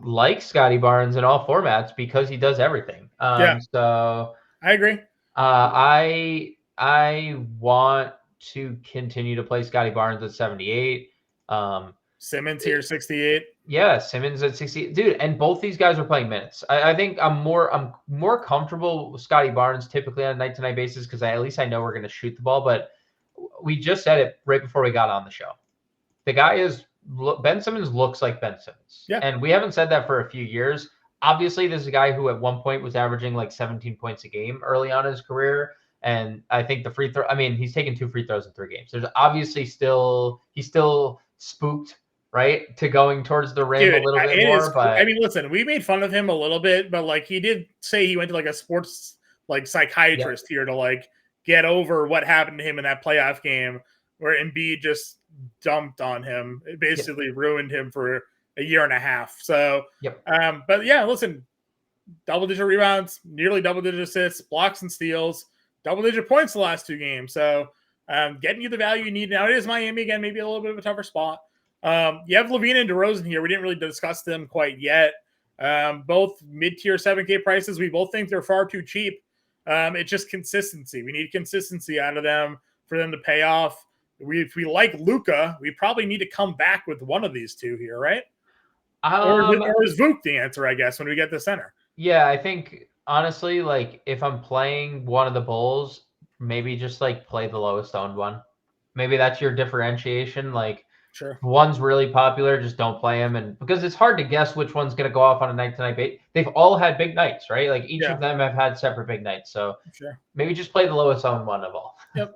like Scotty Barnes in all formats because he does everything. So I agree. I want to continue to play Scotty Barnes at 78. Simmons here, 68. Yeah, Simmons at 68. Dude, and both these guys are playing minutes. I think I'm more comfortable with Scotty Barnes typically on a night-to-night basis because at least I know we're going to shoot the ball. But we just said it right before we got on the show. The guy Ben Simmons looks like Ben Simmons. Yeah. And we haven't said that for a few years. Obviously, this is a guy who at one point was averaging 17 points a game early on in his career. And I think the free throw, he's taken 2 free throws in 3 games. There's obviously he's still spooked, right, to going towards the rim a little bit more. But listen, we made fun of him a little bit, but he did say he went to a sports psychiatrist here to get over what happened to him in that playoff game where Embiid just dumped on him. It basically ruined him for a year and a half. So, but yeah, listen, double-digit rebounds, nearly double-digit assists, blocks and steals, double-digit points the last 2 games. So, getting you the value you need. Now, it is Miami again, maybe a little bit of a tougher spot. You have Levine and DeRozan here. We didn't really discuss them quite yet. Both mid-tier 7K prices. We both think they're far too cheap. It's just consistency. We need consistency out of them for them to pay off. If we like Luka, we probably need to come back with one of these two here, right? Or is Vuk the answer, I guess, when we get the center? Yeah, I think, honestly, if I'm playing one of the Bulls, maybe just, play the lowest owned one. Maybe that's your differentiation. Sure. If one's really popular, just don't play him. And because it's hard to guess which one's going to go off on a night-to-night basis. They've all had big nights, right? Each of them have had separate big nights. So maybe just play the lowest owned one of all. Yep.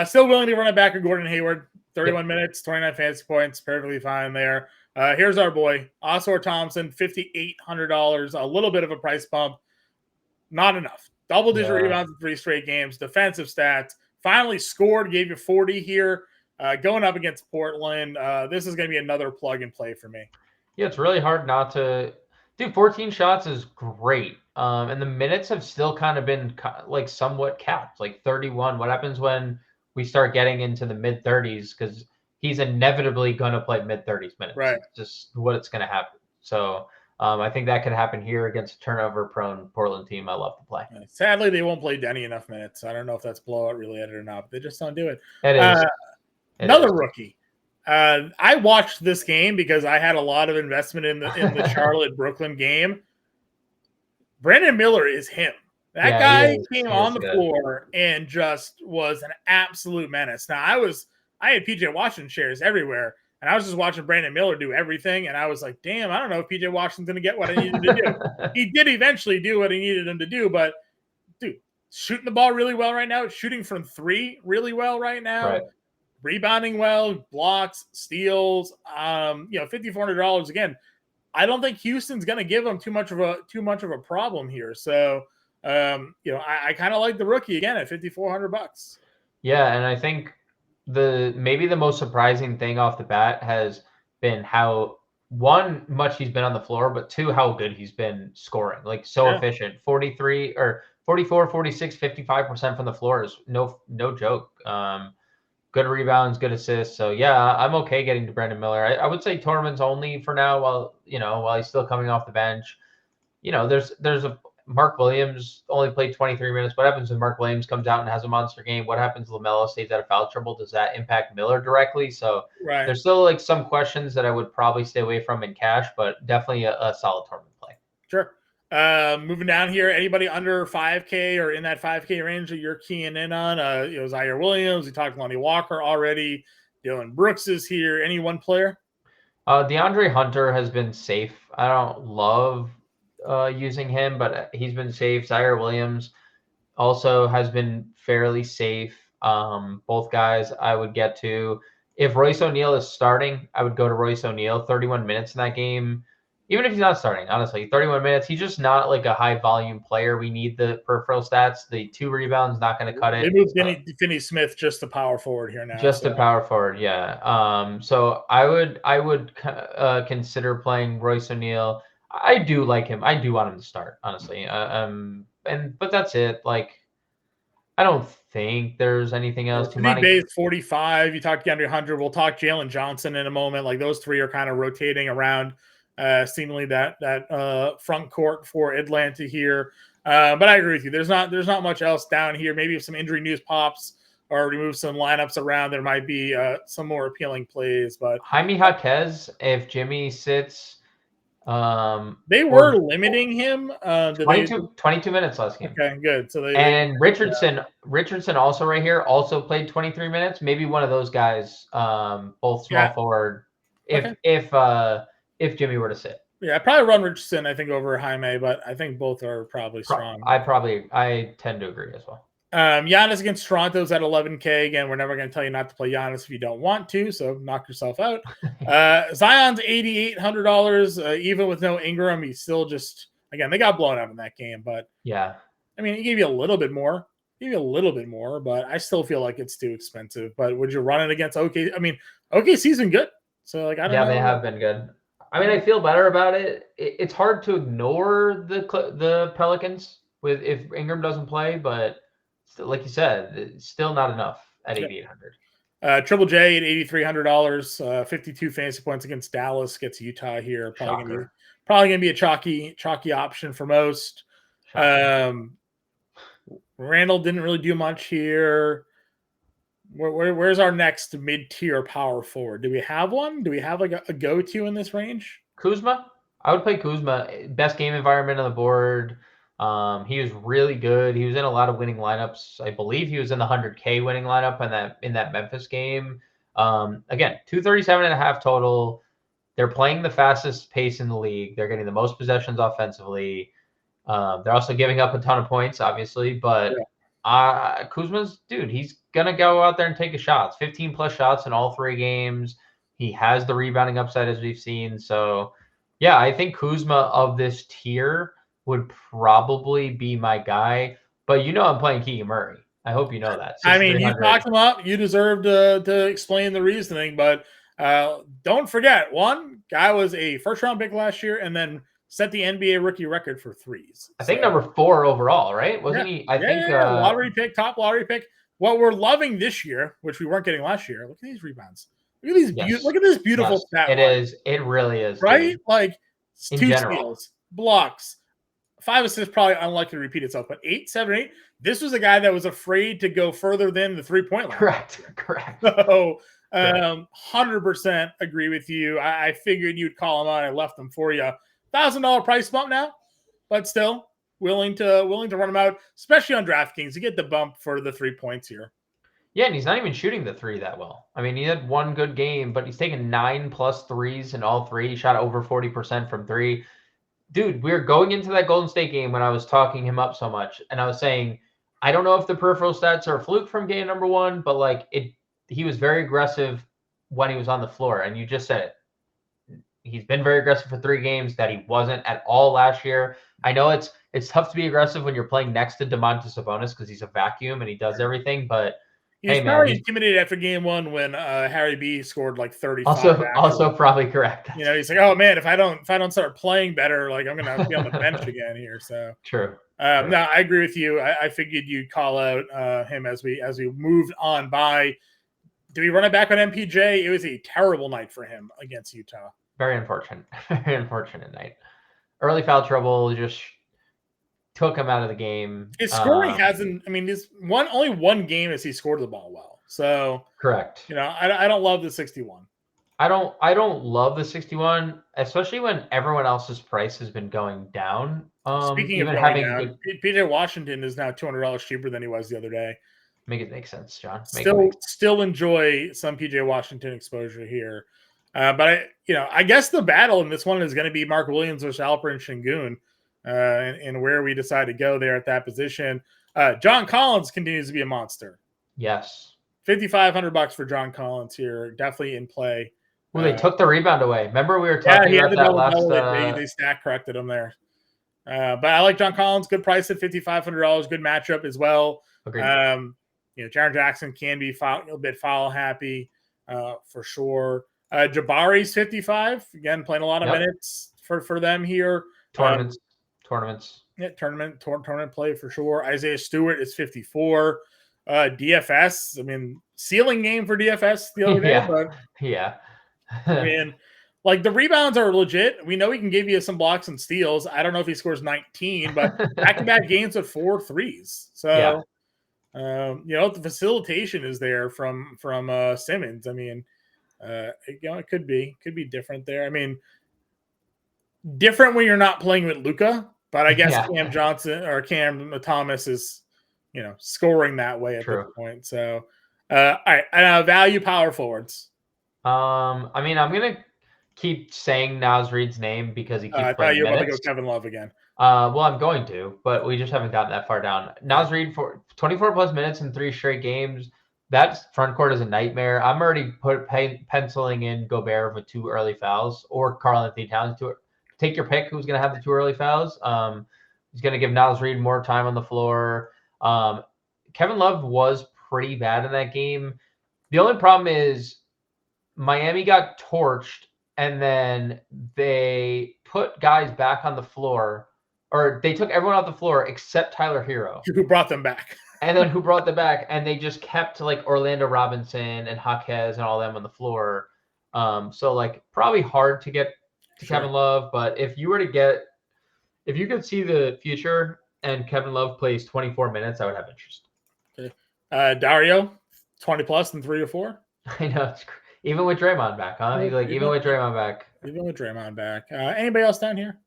Still willing to run it back with Gordon Hayward. 31 minutes, 29 fantasy points. Perfectly fine there. Here's our boy, Oscar Thompson, $5,800. A little bit of a price bump. Not enough. Double-digit rebounds in 3 straight games. Defensive stats. Finally scored. Gave you 40 here. Going up against Portland. This is going to be another plug-and-play for me. Yeah, it's really hard not to – dude, 14 shots is great. And the minutes have still kind of been somewhat capped, 31. What happens when we start getting into the mid-30s? Because he's inevitably going to play mid-30s minutes. Right. It's just what it's going to happen. So I think that could happen here against a turnover-prone Portland team I love to play. Sadly, they won't play Denny enough minutes. I don't know if that's blowout related or not, but they just don't do it. It is. Another rookie. I watched this game because I had a lot of investment in the Charlotte-Brooklyn game. Brandon Miller is him. That guy came on the floor and just was an absolute menace. Now, I had PJ Washington shares everywhere, and I was just watching Brandon Miller do everything, and I was like, damn, I don't know if PJ Washington's going to get what I needed to do. He did eventually do what he needed him to do, but, dude, shooting the ball really well right now, shooting from three really well right now, rebounding well, blocks, steals, $5,400 again. I don't think Houston's going to give him too much of a problem here. So, I kind of like the rookie again at $5,400. Yeah, and I think maybe the most surprising thing off the bat has been how much he's been on the floor, but two, how good he's been scoring. Like efficient. 43 or 44, 46, 55% from the floor is no joke. Good rebounds, good assists. So yeah, I'm okay getting to Brandon Miller. I would say tournaments only for now while he's still coming off the bench. There's a Mark Williams only played 23 minutes. What happens when Mark Williams comes out and has a monster game? What happens when LaMelo stays out of foul trouble? Does that impact Miller directly? So there's still like some questions that I would probably stay away from in cash, but definitely a solid tournament play. Sure. Moving down here, anybody under 5K or in that 5K range that you're keying in on? Zaire Williams. We talked Lonnie Walker already. Dylan Brooks is here. Any one player? DeAndre Hunter has been safe. I don't love using him, but he's been safe. Zaire Williams also has been fairly safe. Both guys I would get to. If Royce O'Neal is starting, I would go to Royce O'Neal. 31 minutes in that game. Even if he's not starting, honestly, 31 minutes, he's just not like a high volume player. We need the peripheral stats. The 2 rebounds not going to cut it. They moved Finney Smith just to power forward here now. Just to power forward, yeah. So I would consider playing Royce O'Neal. I do like him. I do want him to start, honestly. But that's it. Like, I don't think there's anything else. Base 45. You talked DeAndre Hunter. We'll talk Jalen Johnson in a moment. Like, those three are kind of rotating around. Seemingly that front court for Atlanta here, but I agree with you. There's not much else down here. Maybe if some injury news pops or remove some lineups around, there might be some more appealing plays. But Jaime Jaquez, if Jimmy sits, they were limiting him. 22 minutes last game. Okay, good. So Richardson also right here also played 23 minutes. Maybe one of those guys, both small forward. If Jimmy were to sit. Yeah, I probably run Richardson, I think, over Jaime, but I think both are probably strong. I tend to agree as well. Giannis against Toronto's at 11K. Again, we're never going to tell you not to play Giannis if you don't want to, so knock yourself out. Zion's $8,800. Even with no Ingram, he's still just, again, they got blown out in that game, but yeah. I mean, he gave you a little bit more. But I still feel like it's too expensive. But would you run it against OK? I mean, OKC's been good. So, like, I don't know. Yeah, they have been good. I mean, I feel better about it. It's hard to ignore the Pelicans if Ingram doesn't play, but still, like you said, it's still not enough at 8,800. Triple J at $8,300, 52 fantasy points against Dallas gets Utah here. Probably gonna be a chalky option for most. Randall didn't really do much here. Where's our next mid-tier power forward? Do we have one? Do we have like a go-to in this range? Kuzma? I would play Kuzma. Best game environment on the board. He was really good. He was in a lot of winning lineups. I believe he was in the 100K winning lineup in that Memphis game. Again, 237.5 total. They're playing the fastest pace in the league. They're getting the most possessions offensively. They're also giving up a ton of points, obviously, but Kuzma's, dude, he's going to go out there and take his shots. 15 plus shots in all 3 games. He has the rebounding upside as we've seen. So, yeah, I think Kuzma of this tier would probably be my guy. But I'm playing Keegan Murray. I hope you know that. I mean, you talked him up. You deserve to explain the reasoning. But don't forget, one guy was a first-round pick last year and then set the NBA rookie record for threes. I think number 4 overall, right? Wasn't he? I think lottery pick, top lottery pick. What we're loving this year, which we weren't getting last year. Look at these rebounds. Look at these. Look at this beautiful stat. It is. It really is. Right? Dude. Like In 2 general. steals, blocks, 5 assists, probably unlikely to repeat itself, but 8, 7, 8. This was a guy that was afraid to go further than the 3-point line. Correct. So 100% agree with you. I figured you'd call him out. I left them for you. $1,000 price bump now, but still willing to run him out, especially on DraftKings. You get the bump for the 3 points here. Yeah, and he's not even shooting the 3 that well. I mean, he had one good game, but he's taken 9+ threes in all 3. He shot over 40% from 3. Dude, we were going into that Golden State game when I was talking him up so much, and I was saying, I don't know if the peripheral stats are a fluke from game number 1, but like he was very aggressive when he was on the floor, and you just said it. He's been very aggressive for 3 games that he wasn't at all last year. I know it's tough to be aggressive when you're playing next to Domantas Sabonis because he's a vacuum and he does everything, but he's probably intimidated after game 1 when Harry B scored like 35. Also probably correct. You know, he's like, oh man, if I don't start playing better, like I'm gonna be on the bench again here. So true. No, I agree with you. I figured you'd call out him as we moved on by. Do we run it back on MPJ? It was a terrible night for him against Utah. Very unfortunate. Very unfortunate night. Early foul trouble just took him out of the game. His scoring hasn't. I mean, only one game has he scored the ball well. So correct. You know, I don't love the 61. I don't love the 61, especially when everyone else's price has been going down. Speaking of going down, PJ Washington is now $200 cheaper than he was the other day. Make it make sense, John. Still enjoy some PJ Washington exposure here. But I guess the battle in this one is going to be Mark Williams versus Alperen Şengün, and where we decide to go there at that position. John Collins continues to be a monster. Yes, $5,500 for John Collins here, definitely in play. Well, they took the rebound away. Remember we were talking about that last. They stack corrected him there. But I like John Collins. Good price at $5,500. Good matchup as well. Agreed. Jaren Jackson can be a bit foul happy for sure. Jabari's 55. Again, playing a lot of minutes for them here. Tournaments. Yeah, tournament play for sure. Isaiah Stewart is 54. DFS. I mean, ceiling game for DFS the other day. But I mean, like the rebounds are legit. We know he can give you some blocks and steals. I don't know if he scores 19, but back-to-back games with 4 threes. So, the facilitation is there from Simmons. I mean, it could be different there. I mean, different when you're not playing with Luka, but I guess Cam Johnson or Cam Thomas is, scoring that way at this point. So, all right, value power forwards. I mean, I'm gonna keep saying Naz Reid's name because he keeps playing. I thought you were about to go Kevin Love again. Well, I'm going to, but we just haven't gotten that far down. Naz Reid for 24+ minutes in 3 straight games. That front court is a nightmare. I'm already penciling in Gobert with 2 early fouls or Karl-Anthony Towns. Take your pick who's going to have the 2 early fouls. He's going to give Naz Reid more time on the floor. Kevin Love was pretty bad in that game. The only problem is Miami got torched, and then they put guys back on the floor, or they took everyone off the floor except Tyler Hero. Who brought them back. And then who brought them back, and they just kept like Orlando Robinson and Jaquez and all them on the floor. So like probably hard to get to Kevin Love, but if you could see the future and Kevin Love plays 24 minutes, I would have interest. Okay. Dario, 20+ in 3 or 4. I know, even with Draymond back, huh? Even with Draymond back. Anybody else down here?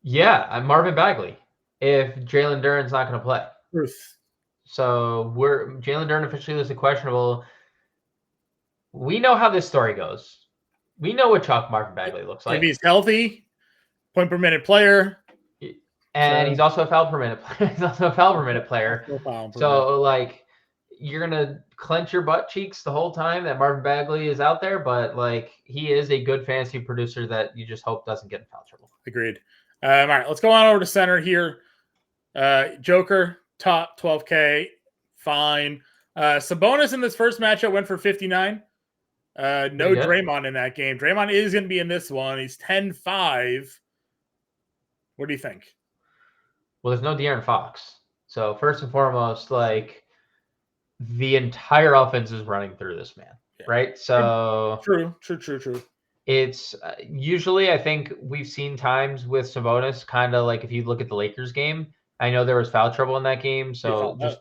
Yeah, Marvin Bagley. If Jalen Duren's not going to play. Truth. So Jalen Duren officially listed questionable. We know how this story goes. We know what Chalk Marvin Bagley looks like. If he's healthy, point per minute player. And he's also a foul per minute player. He's also a foul per minute player. So like you're gonna clench your butt cheeks the whole time that Marvin Bagley is out there, but like he is a good fantasy producer that you just hope doesn't get in foul trouble. Agreed. All right, let's go on over to center here. Joker, top 12K, fine. Sabonis in this first matchup went for 59. No Draymond in that game. Draymond is going to be in this one. He's 10-5. What do you think? Well, there's no De'Aaron Fox. So first and foremost, like the entire offense is running through this man, right? So true. It's usually, I think we've seen times with Sabonis, kind of like if you look at the Lakers game, I know there was foul trouble in that game. So just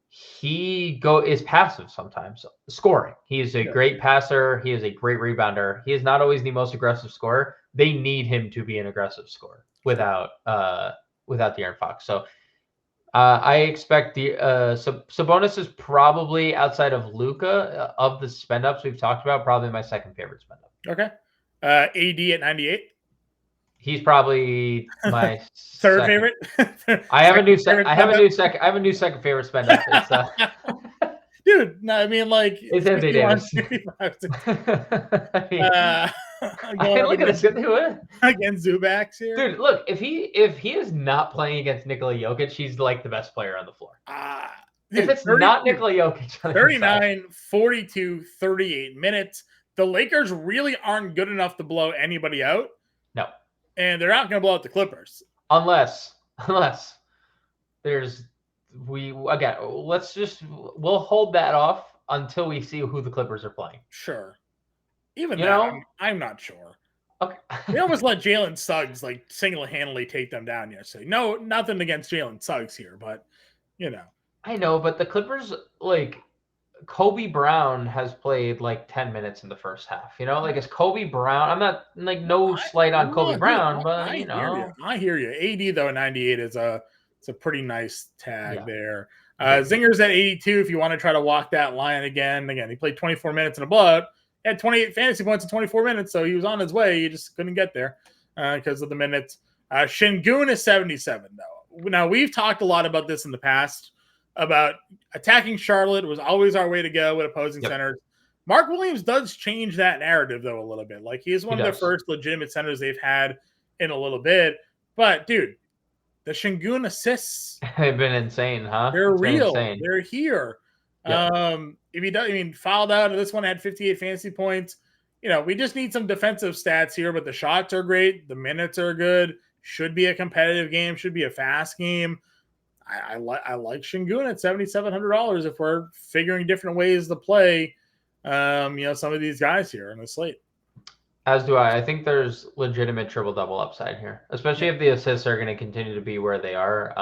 he is passive sometimes, scoring. He is a great passer. He is a great rebounder. He is not always the most aggressive scorer. They need him to be an aggressive scorer without De'Aaron Fox. So I expect the Sabonis is probably, outside of Luka, of the spend ups we've talked about, probably my second favorite spend up. Okay. AD at 98. He's probably my third favorite. I have a new second favorite spend up. It's dude. No, I mean, like, it's Anthony Davis. Look at this against Zubac's here, dude. Look, if he is not playing against Nikola Jokic, he's like the best player on the floor. Dude, if it's not Nikola Jokic, 39, 42, 38 minutes. The Lakers really aren't good enough to blow anybody out. No. And they're not going to blow out the Clippers. Unless we'll hold that off until we see who the Clippers are playing. Sure. Even that, I'm not sure. Okay. They almost let Jalen Suggs like single-handedly take them down yesterday. No, nothing against Jalen Suggs here, but I know, but the Clippers, like, Kobe Brown has played like 10 minutes in the first half. Like, it's Kobe Brown. I'm not like slight on Kobe Brown, but I hear you. AD though 98 is it's a pretty nice tag there. Zinger's at 82. If you want to try to walk that line again, he played 24 minutes in a blowout. He had 28 fantasy points in 24 minutes, so he was on his way. He just couldn't get there because of the minutes. Şengün is 77 though. Now we've talked a lot about this in the past, about attacking Charlotte was always our way to go with opposing centers. Mark Williams does change that narrative, though, a little bit. Like, he is one of the first legitimate centers they've had in a little bit. But, dude, the Şengün assists. They've been insane, huh? They're real. They're here. If he does, fouled out, this one had 58 fantasy points. We just need some defensive stats here, but the shots are great. The minutes are good. Should be a competitive game. Should be a fast game. I like Şengün at $7,700 if we're figuring different ways to play, some of these guys here on the slate. As do I. I think there's legitimate triple-double upside here, especially if the assists are going to continue to be where they are.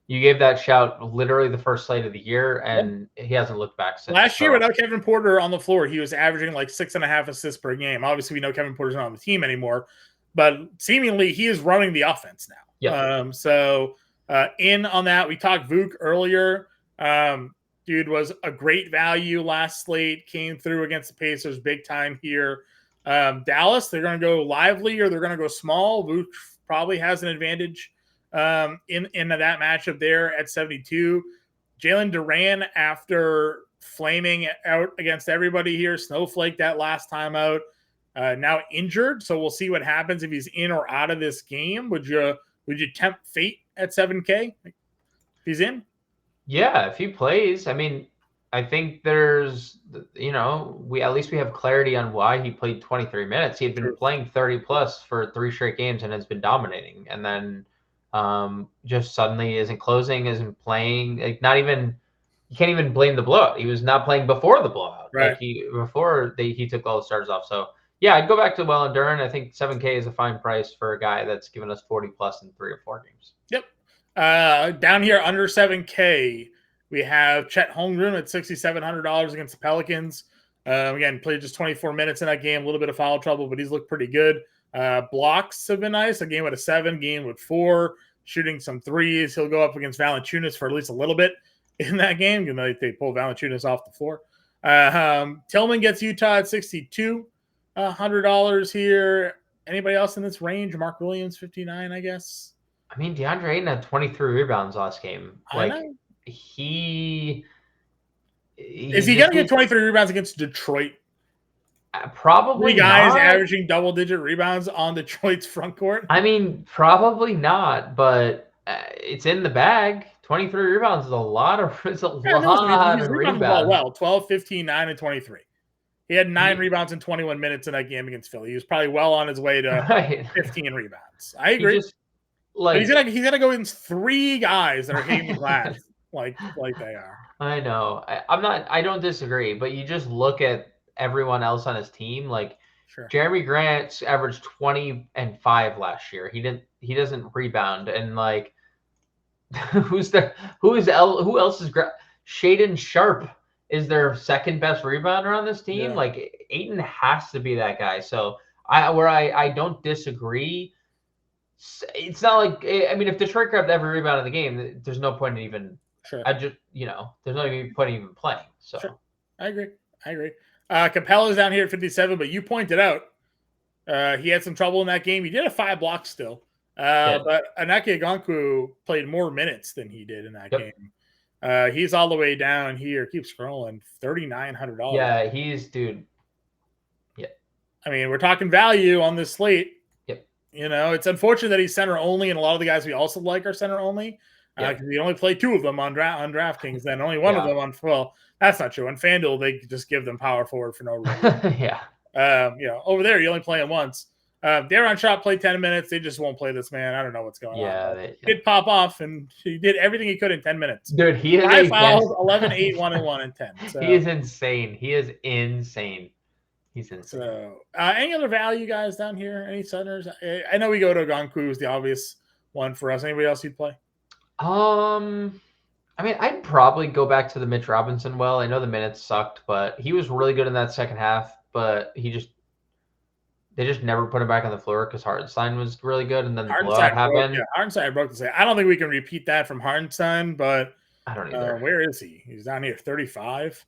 You gave that shout literally the first slate of the year, and he hasn't looked back since. Last year, without Kevin Porter on the floor, he was averaging like 6.5 assists per game. Obviously, we know Kevin Porter's not on the team anymore, but seemingly he is running the offense now. In on that, we talked Vuk earlier. Dude was a great value last slate, came through against the Pacers big time here. Dallas, they're going to go lively or they're going to go small. Vuk probably has an advantage in that matchup there at 72. Jalen Duran, after flaming out against everybody here, snowflake that last time out, now injured. So we'll see what happens if he's in or out of this game. Would you tempt fate at 7K if he's in? Yeah, if he plays. I think there's, we have clarity on why he played 23 minutes. He had been playing 30 plus for 3 straight games and has been dominating. And then just suddenly isn't closing, isn't playing. Like, you can't even blame the blowout. He was not playing before the blowout. Right. He took all the starters off. So yeah, I'd go back to Well and Duran. I think 7K is a fine price for a guy that's given us 40 plus in 3 or 4 games. Yep. Down here under 7K, we have Chet Holmgren at $6,700 against the Pelicans. Again, played just 24 minutes in that game, a little bit of foul trouble, but he's looked pretty good. Blocks have been nice. A game with a 7, game with 4, shooting some threes. He'll go up against Valanciunas for at least a little bit in that game. They pull Valanciunas off the floor. Tillman gets Utah at $6,200 here. Anybody else in this range? Mark Williams, 59, I guess. DeAndre Ayton had 23 rebounds last game. Is he going to get 23 rebounds against Detroit? Probably 3 guys not. Averaging double-digit rebounds on Detroit's front court. Probably not, but it's in the bag. 23 rebounds is a lot of rebounds. Well, 12, 15, 9, and 23. He had 9 rebounds in 21 minutes in that game against Philly. He was probably well on his way to 15 rebounds. I agree. But he's gonna go against 3 guys that are hitting the glass like they are. I know. I don't disagree, but you just look at everyone else on his team. Like, Sure. Jeremy Grant averaged 20 and 5 last year. He doesn't rebound, and like who else is Shaden Sharp is their second best rebounder on this team. Yeah. Like Ayton has to be that guy. So I don't disagree. It's not like, I mean, if Detroit grabbed every rebound in the game, there's no point in even. Sure. There's no point in even playing. So sure. I agree. Capella's down here at 57, but you pointed out he had some trouble in that game. He did have 5 blocks still. But Anaki Okonkwo played more minutes than he did in that game. He's all the way down here. Keep scrolling. $3,900. Yeah, dude. Yeah. I mean, we're talking value on this slate. Yep. It's unfortunate that he's center only, and a lot of the guys we also like are center only. Because we only play 2 of them on DraftKings, then only one of them on. Well, that's not true. On FanDuel, they just give them power forward for no reason. Over there, you only play him once. Daron Sharp played 10 minutes. They just won't play this man. I don't know what's going on. He did pop off, and he did everything he could in 10 minutes. Dude, he is 5 fouls, 11, 8, 1, and 1 and 10. So, he is insane. He's insane. So, any other value guys down here? Any centers? I know we go to Okonkwo, is the obvious one for us. Anybody else you'd play? I mean, I'd probably go back to the Mitch Robinson. Well, I know the minutes sucked, but he was really good in that second half. But they just never put him back on the floor because Hartenstein was really good, and then the blowout happened. Hartenstein broke the say. I don't think we can repeat that from Hartenstein, but I don't either. Where is he? He's down here, 35.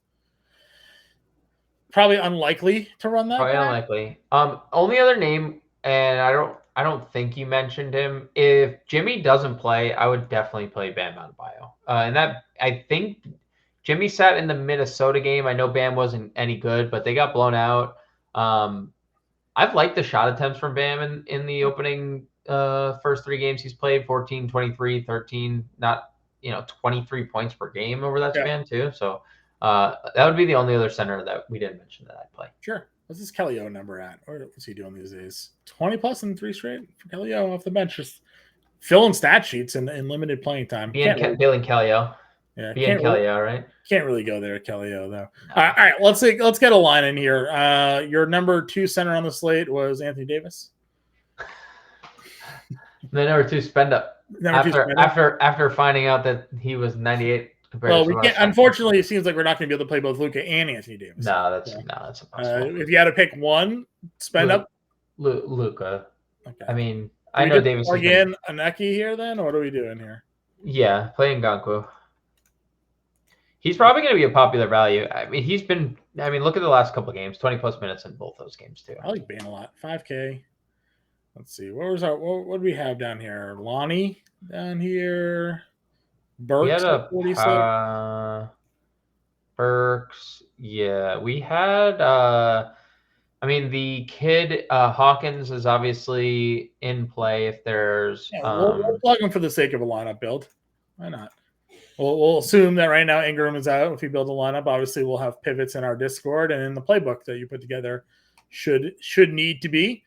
Probably unlikely to run that. Probably unlikely. Only other name, and I don't think you mentioned him. If Jimmy doesn't play, I would definitely play Bam Adebayo. And that, I think Jimmy sat in the Minnesota game. I know Bam wasn't any good, but they got blown out. I've liked the shot attempts from Bam in the opening first 3 games he's played, 14, 23, 13, 23 points per game over that span too. So that would be the only other center that we didn't mention that I'd play. Sure. What's this Kelly O number at? Or what's he doing these days? 20 plus in 3 straight for Kelly O off the bench. Just filling stat sheets in limited playing time. Billing Kelly O. Yeah, Kelly O, right? Can't really go there, Kelly O, though. No. All right, let's get a line in here. Your number 2 center on the slate was Anthony Davis. The number 2 spend up. After finding out that he was 98. Well, we can't. Unfortunately, it seems like we're not going to be able to play both Luka and Anthony Davis. No, that's impossible. If you had to pick one, spend up Luka. Okay. I mean, I know Davis again. Aneki here, then, or what are we doing here? Yeah, playing Okonkwo. He's probably going to be a popular value. I mean, look at the last couple of games, 20 plus minutes in both those games too. I like Bane a lot. 5K. Let's see. What do we have down here? Lonnie down here. Burks at 46. Burks. Yeah, we had. The kid Hawkins is obviously in play. If there's, we'll plug him for the sake of a lineup build. Why not? We'll assume that right now Ingram is out. If we build a lineup, obviously we'll have pivots in our Discord and in the playbook that you put together. Should need to be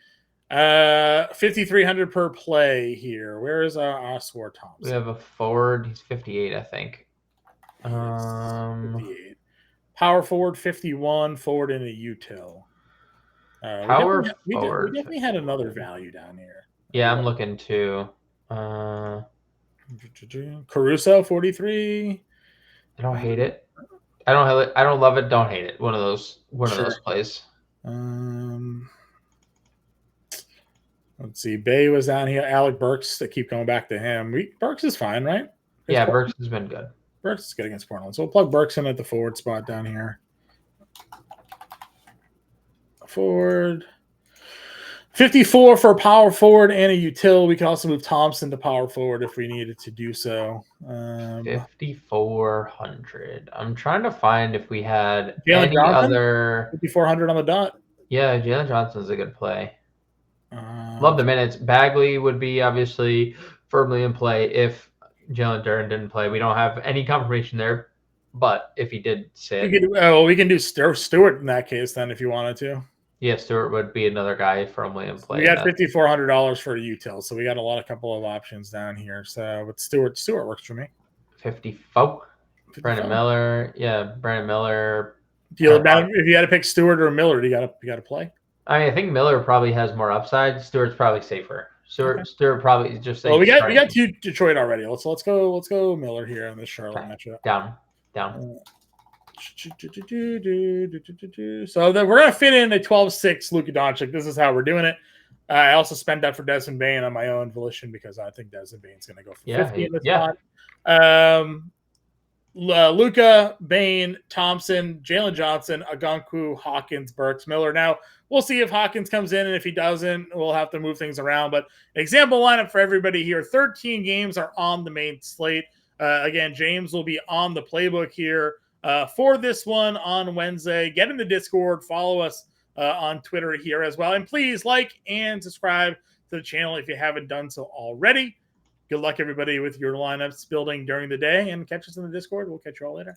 5,300 per play here. Where is Oswar Thompson? We have a forward. He's 58, I think. 58. Power forward 51. Forward in a util. We definitely had another value down here. Yeah, I'm looking too. Caruso 43. I don't hate it. I don't love it. Don't hate it. One of those plays. Let's see. Bay was down here. Alec Burks. They keep going back to him. Burks is fine, right? Burks has been good. Burks is good against Portland. So we'll plug Burks in at the forward spot down here. Forward. 54 for a power forward and a util. We can also move Thompson to power forward if we needed to do so. 5,400. I'm trying to find if we had Jalen any Johnson? other. 5,400 on the dot. Yeah, Jalen Johnson's a good play. Love the minutes. Bagley would be obviously firmly in play if Jalen Duren didn't play. We don't have any confirmation there, but if he did sit, we can do Stewart in that case then if you wanted to. Yeah, Stewart would be another guy firmly in play. We got $5,400 for a util, so we got a couple of options down here. So, but Stewart works for me. 54. Brandon Miller, Brandon Miller. If you had to pick Stewart or Miller, you got to play. I mean, I think Miller probably has more upside. Stewart's probably safer. Stewart probably just Well, we starting. got two Detroit already. Let's go Miller here in this Charlotte matchup. Down. So then we're gonna fit in a 12-6 Luka Doncic. This is how we're doing it. I also spent that for Desmond Bane on my own volition because I think Desmond Bane's gonna go for 50 in this spot. Luka, Bane, Thompson, Jalen Johnson, Agonku, Hawkins, Burks, Miller. Now, we'll see if Hawkins comes in, and if he doesn't, we'll have to move things around. But example lineup for everybody here. 13 games are on the main slate. Again, James will be on the playbook here for this one on Wednesday. Get in the Discord. Follow us on Twitter here as well. And please like and subscribe to the channel if you haven't done so already. Good luck, everybody, with your lineups building during the day, and catch us in the Discord. We'll catch you all later.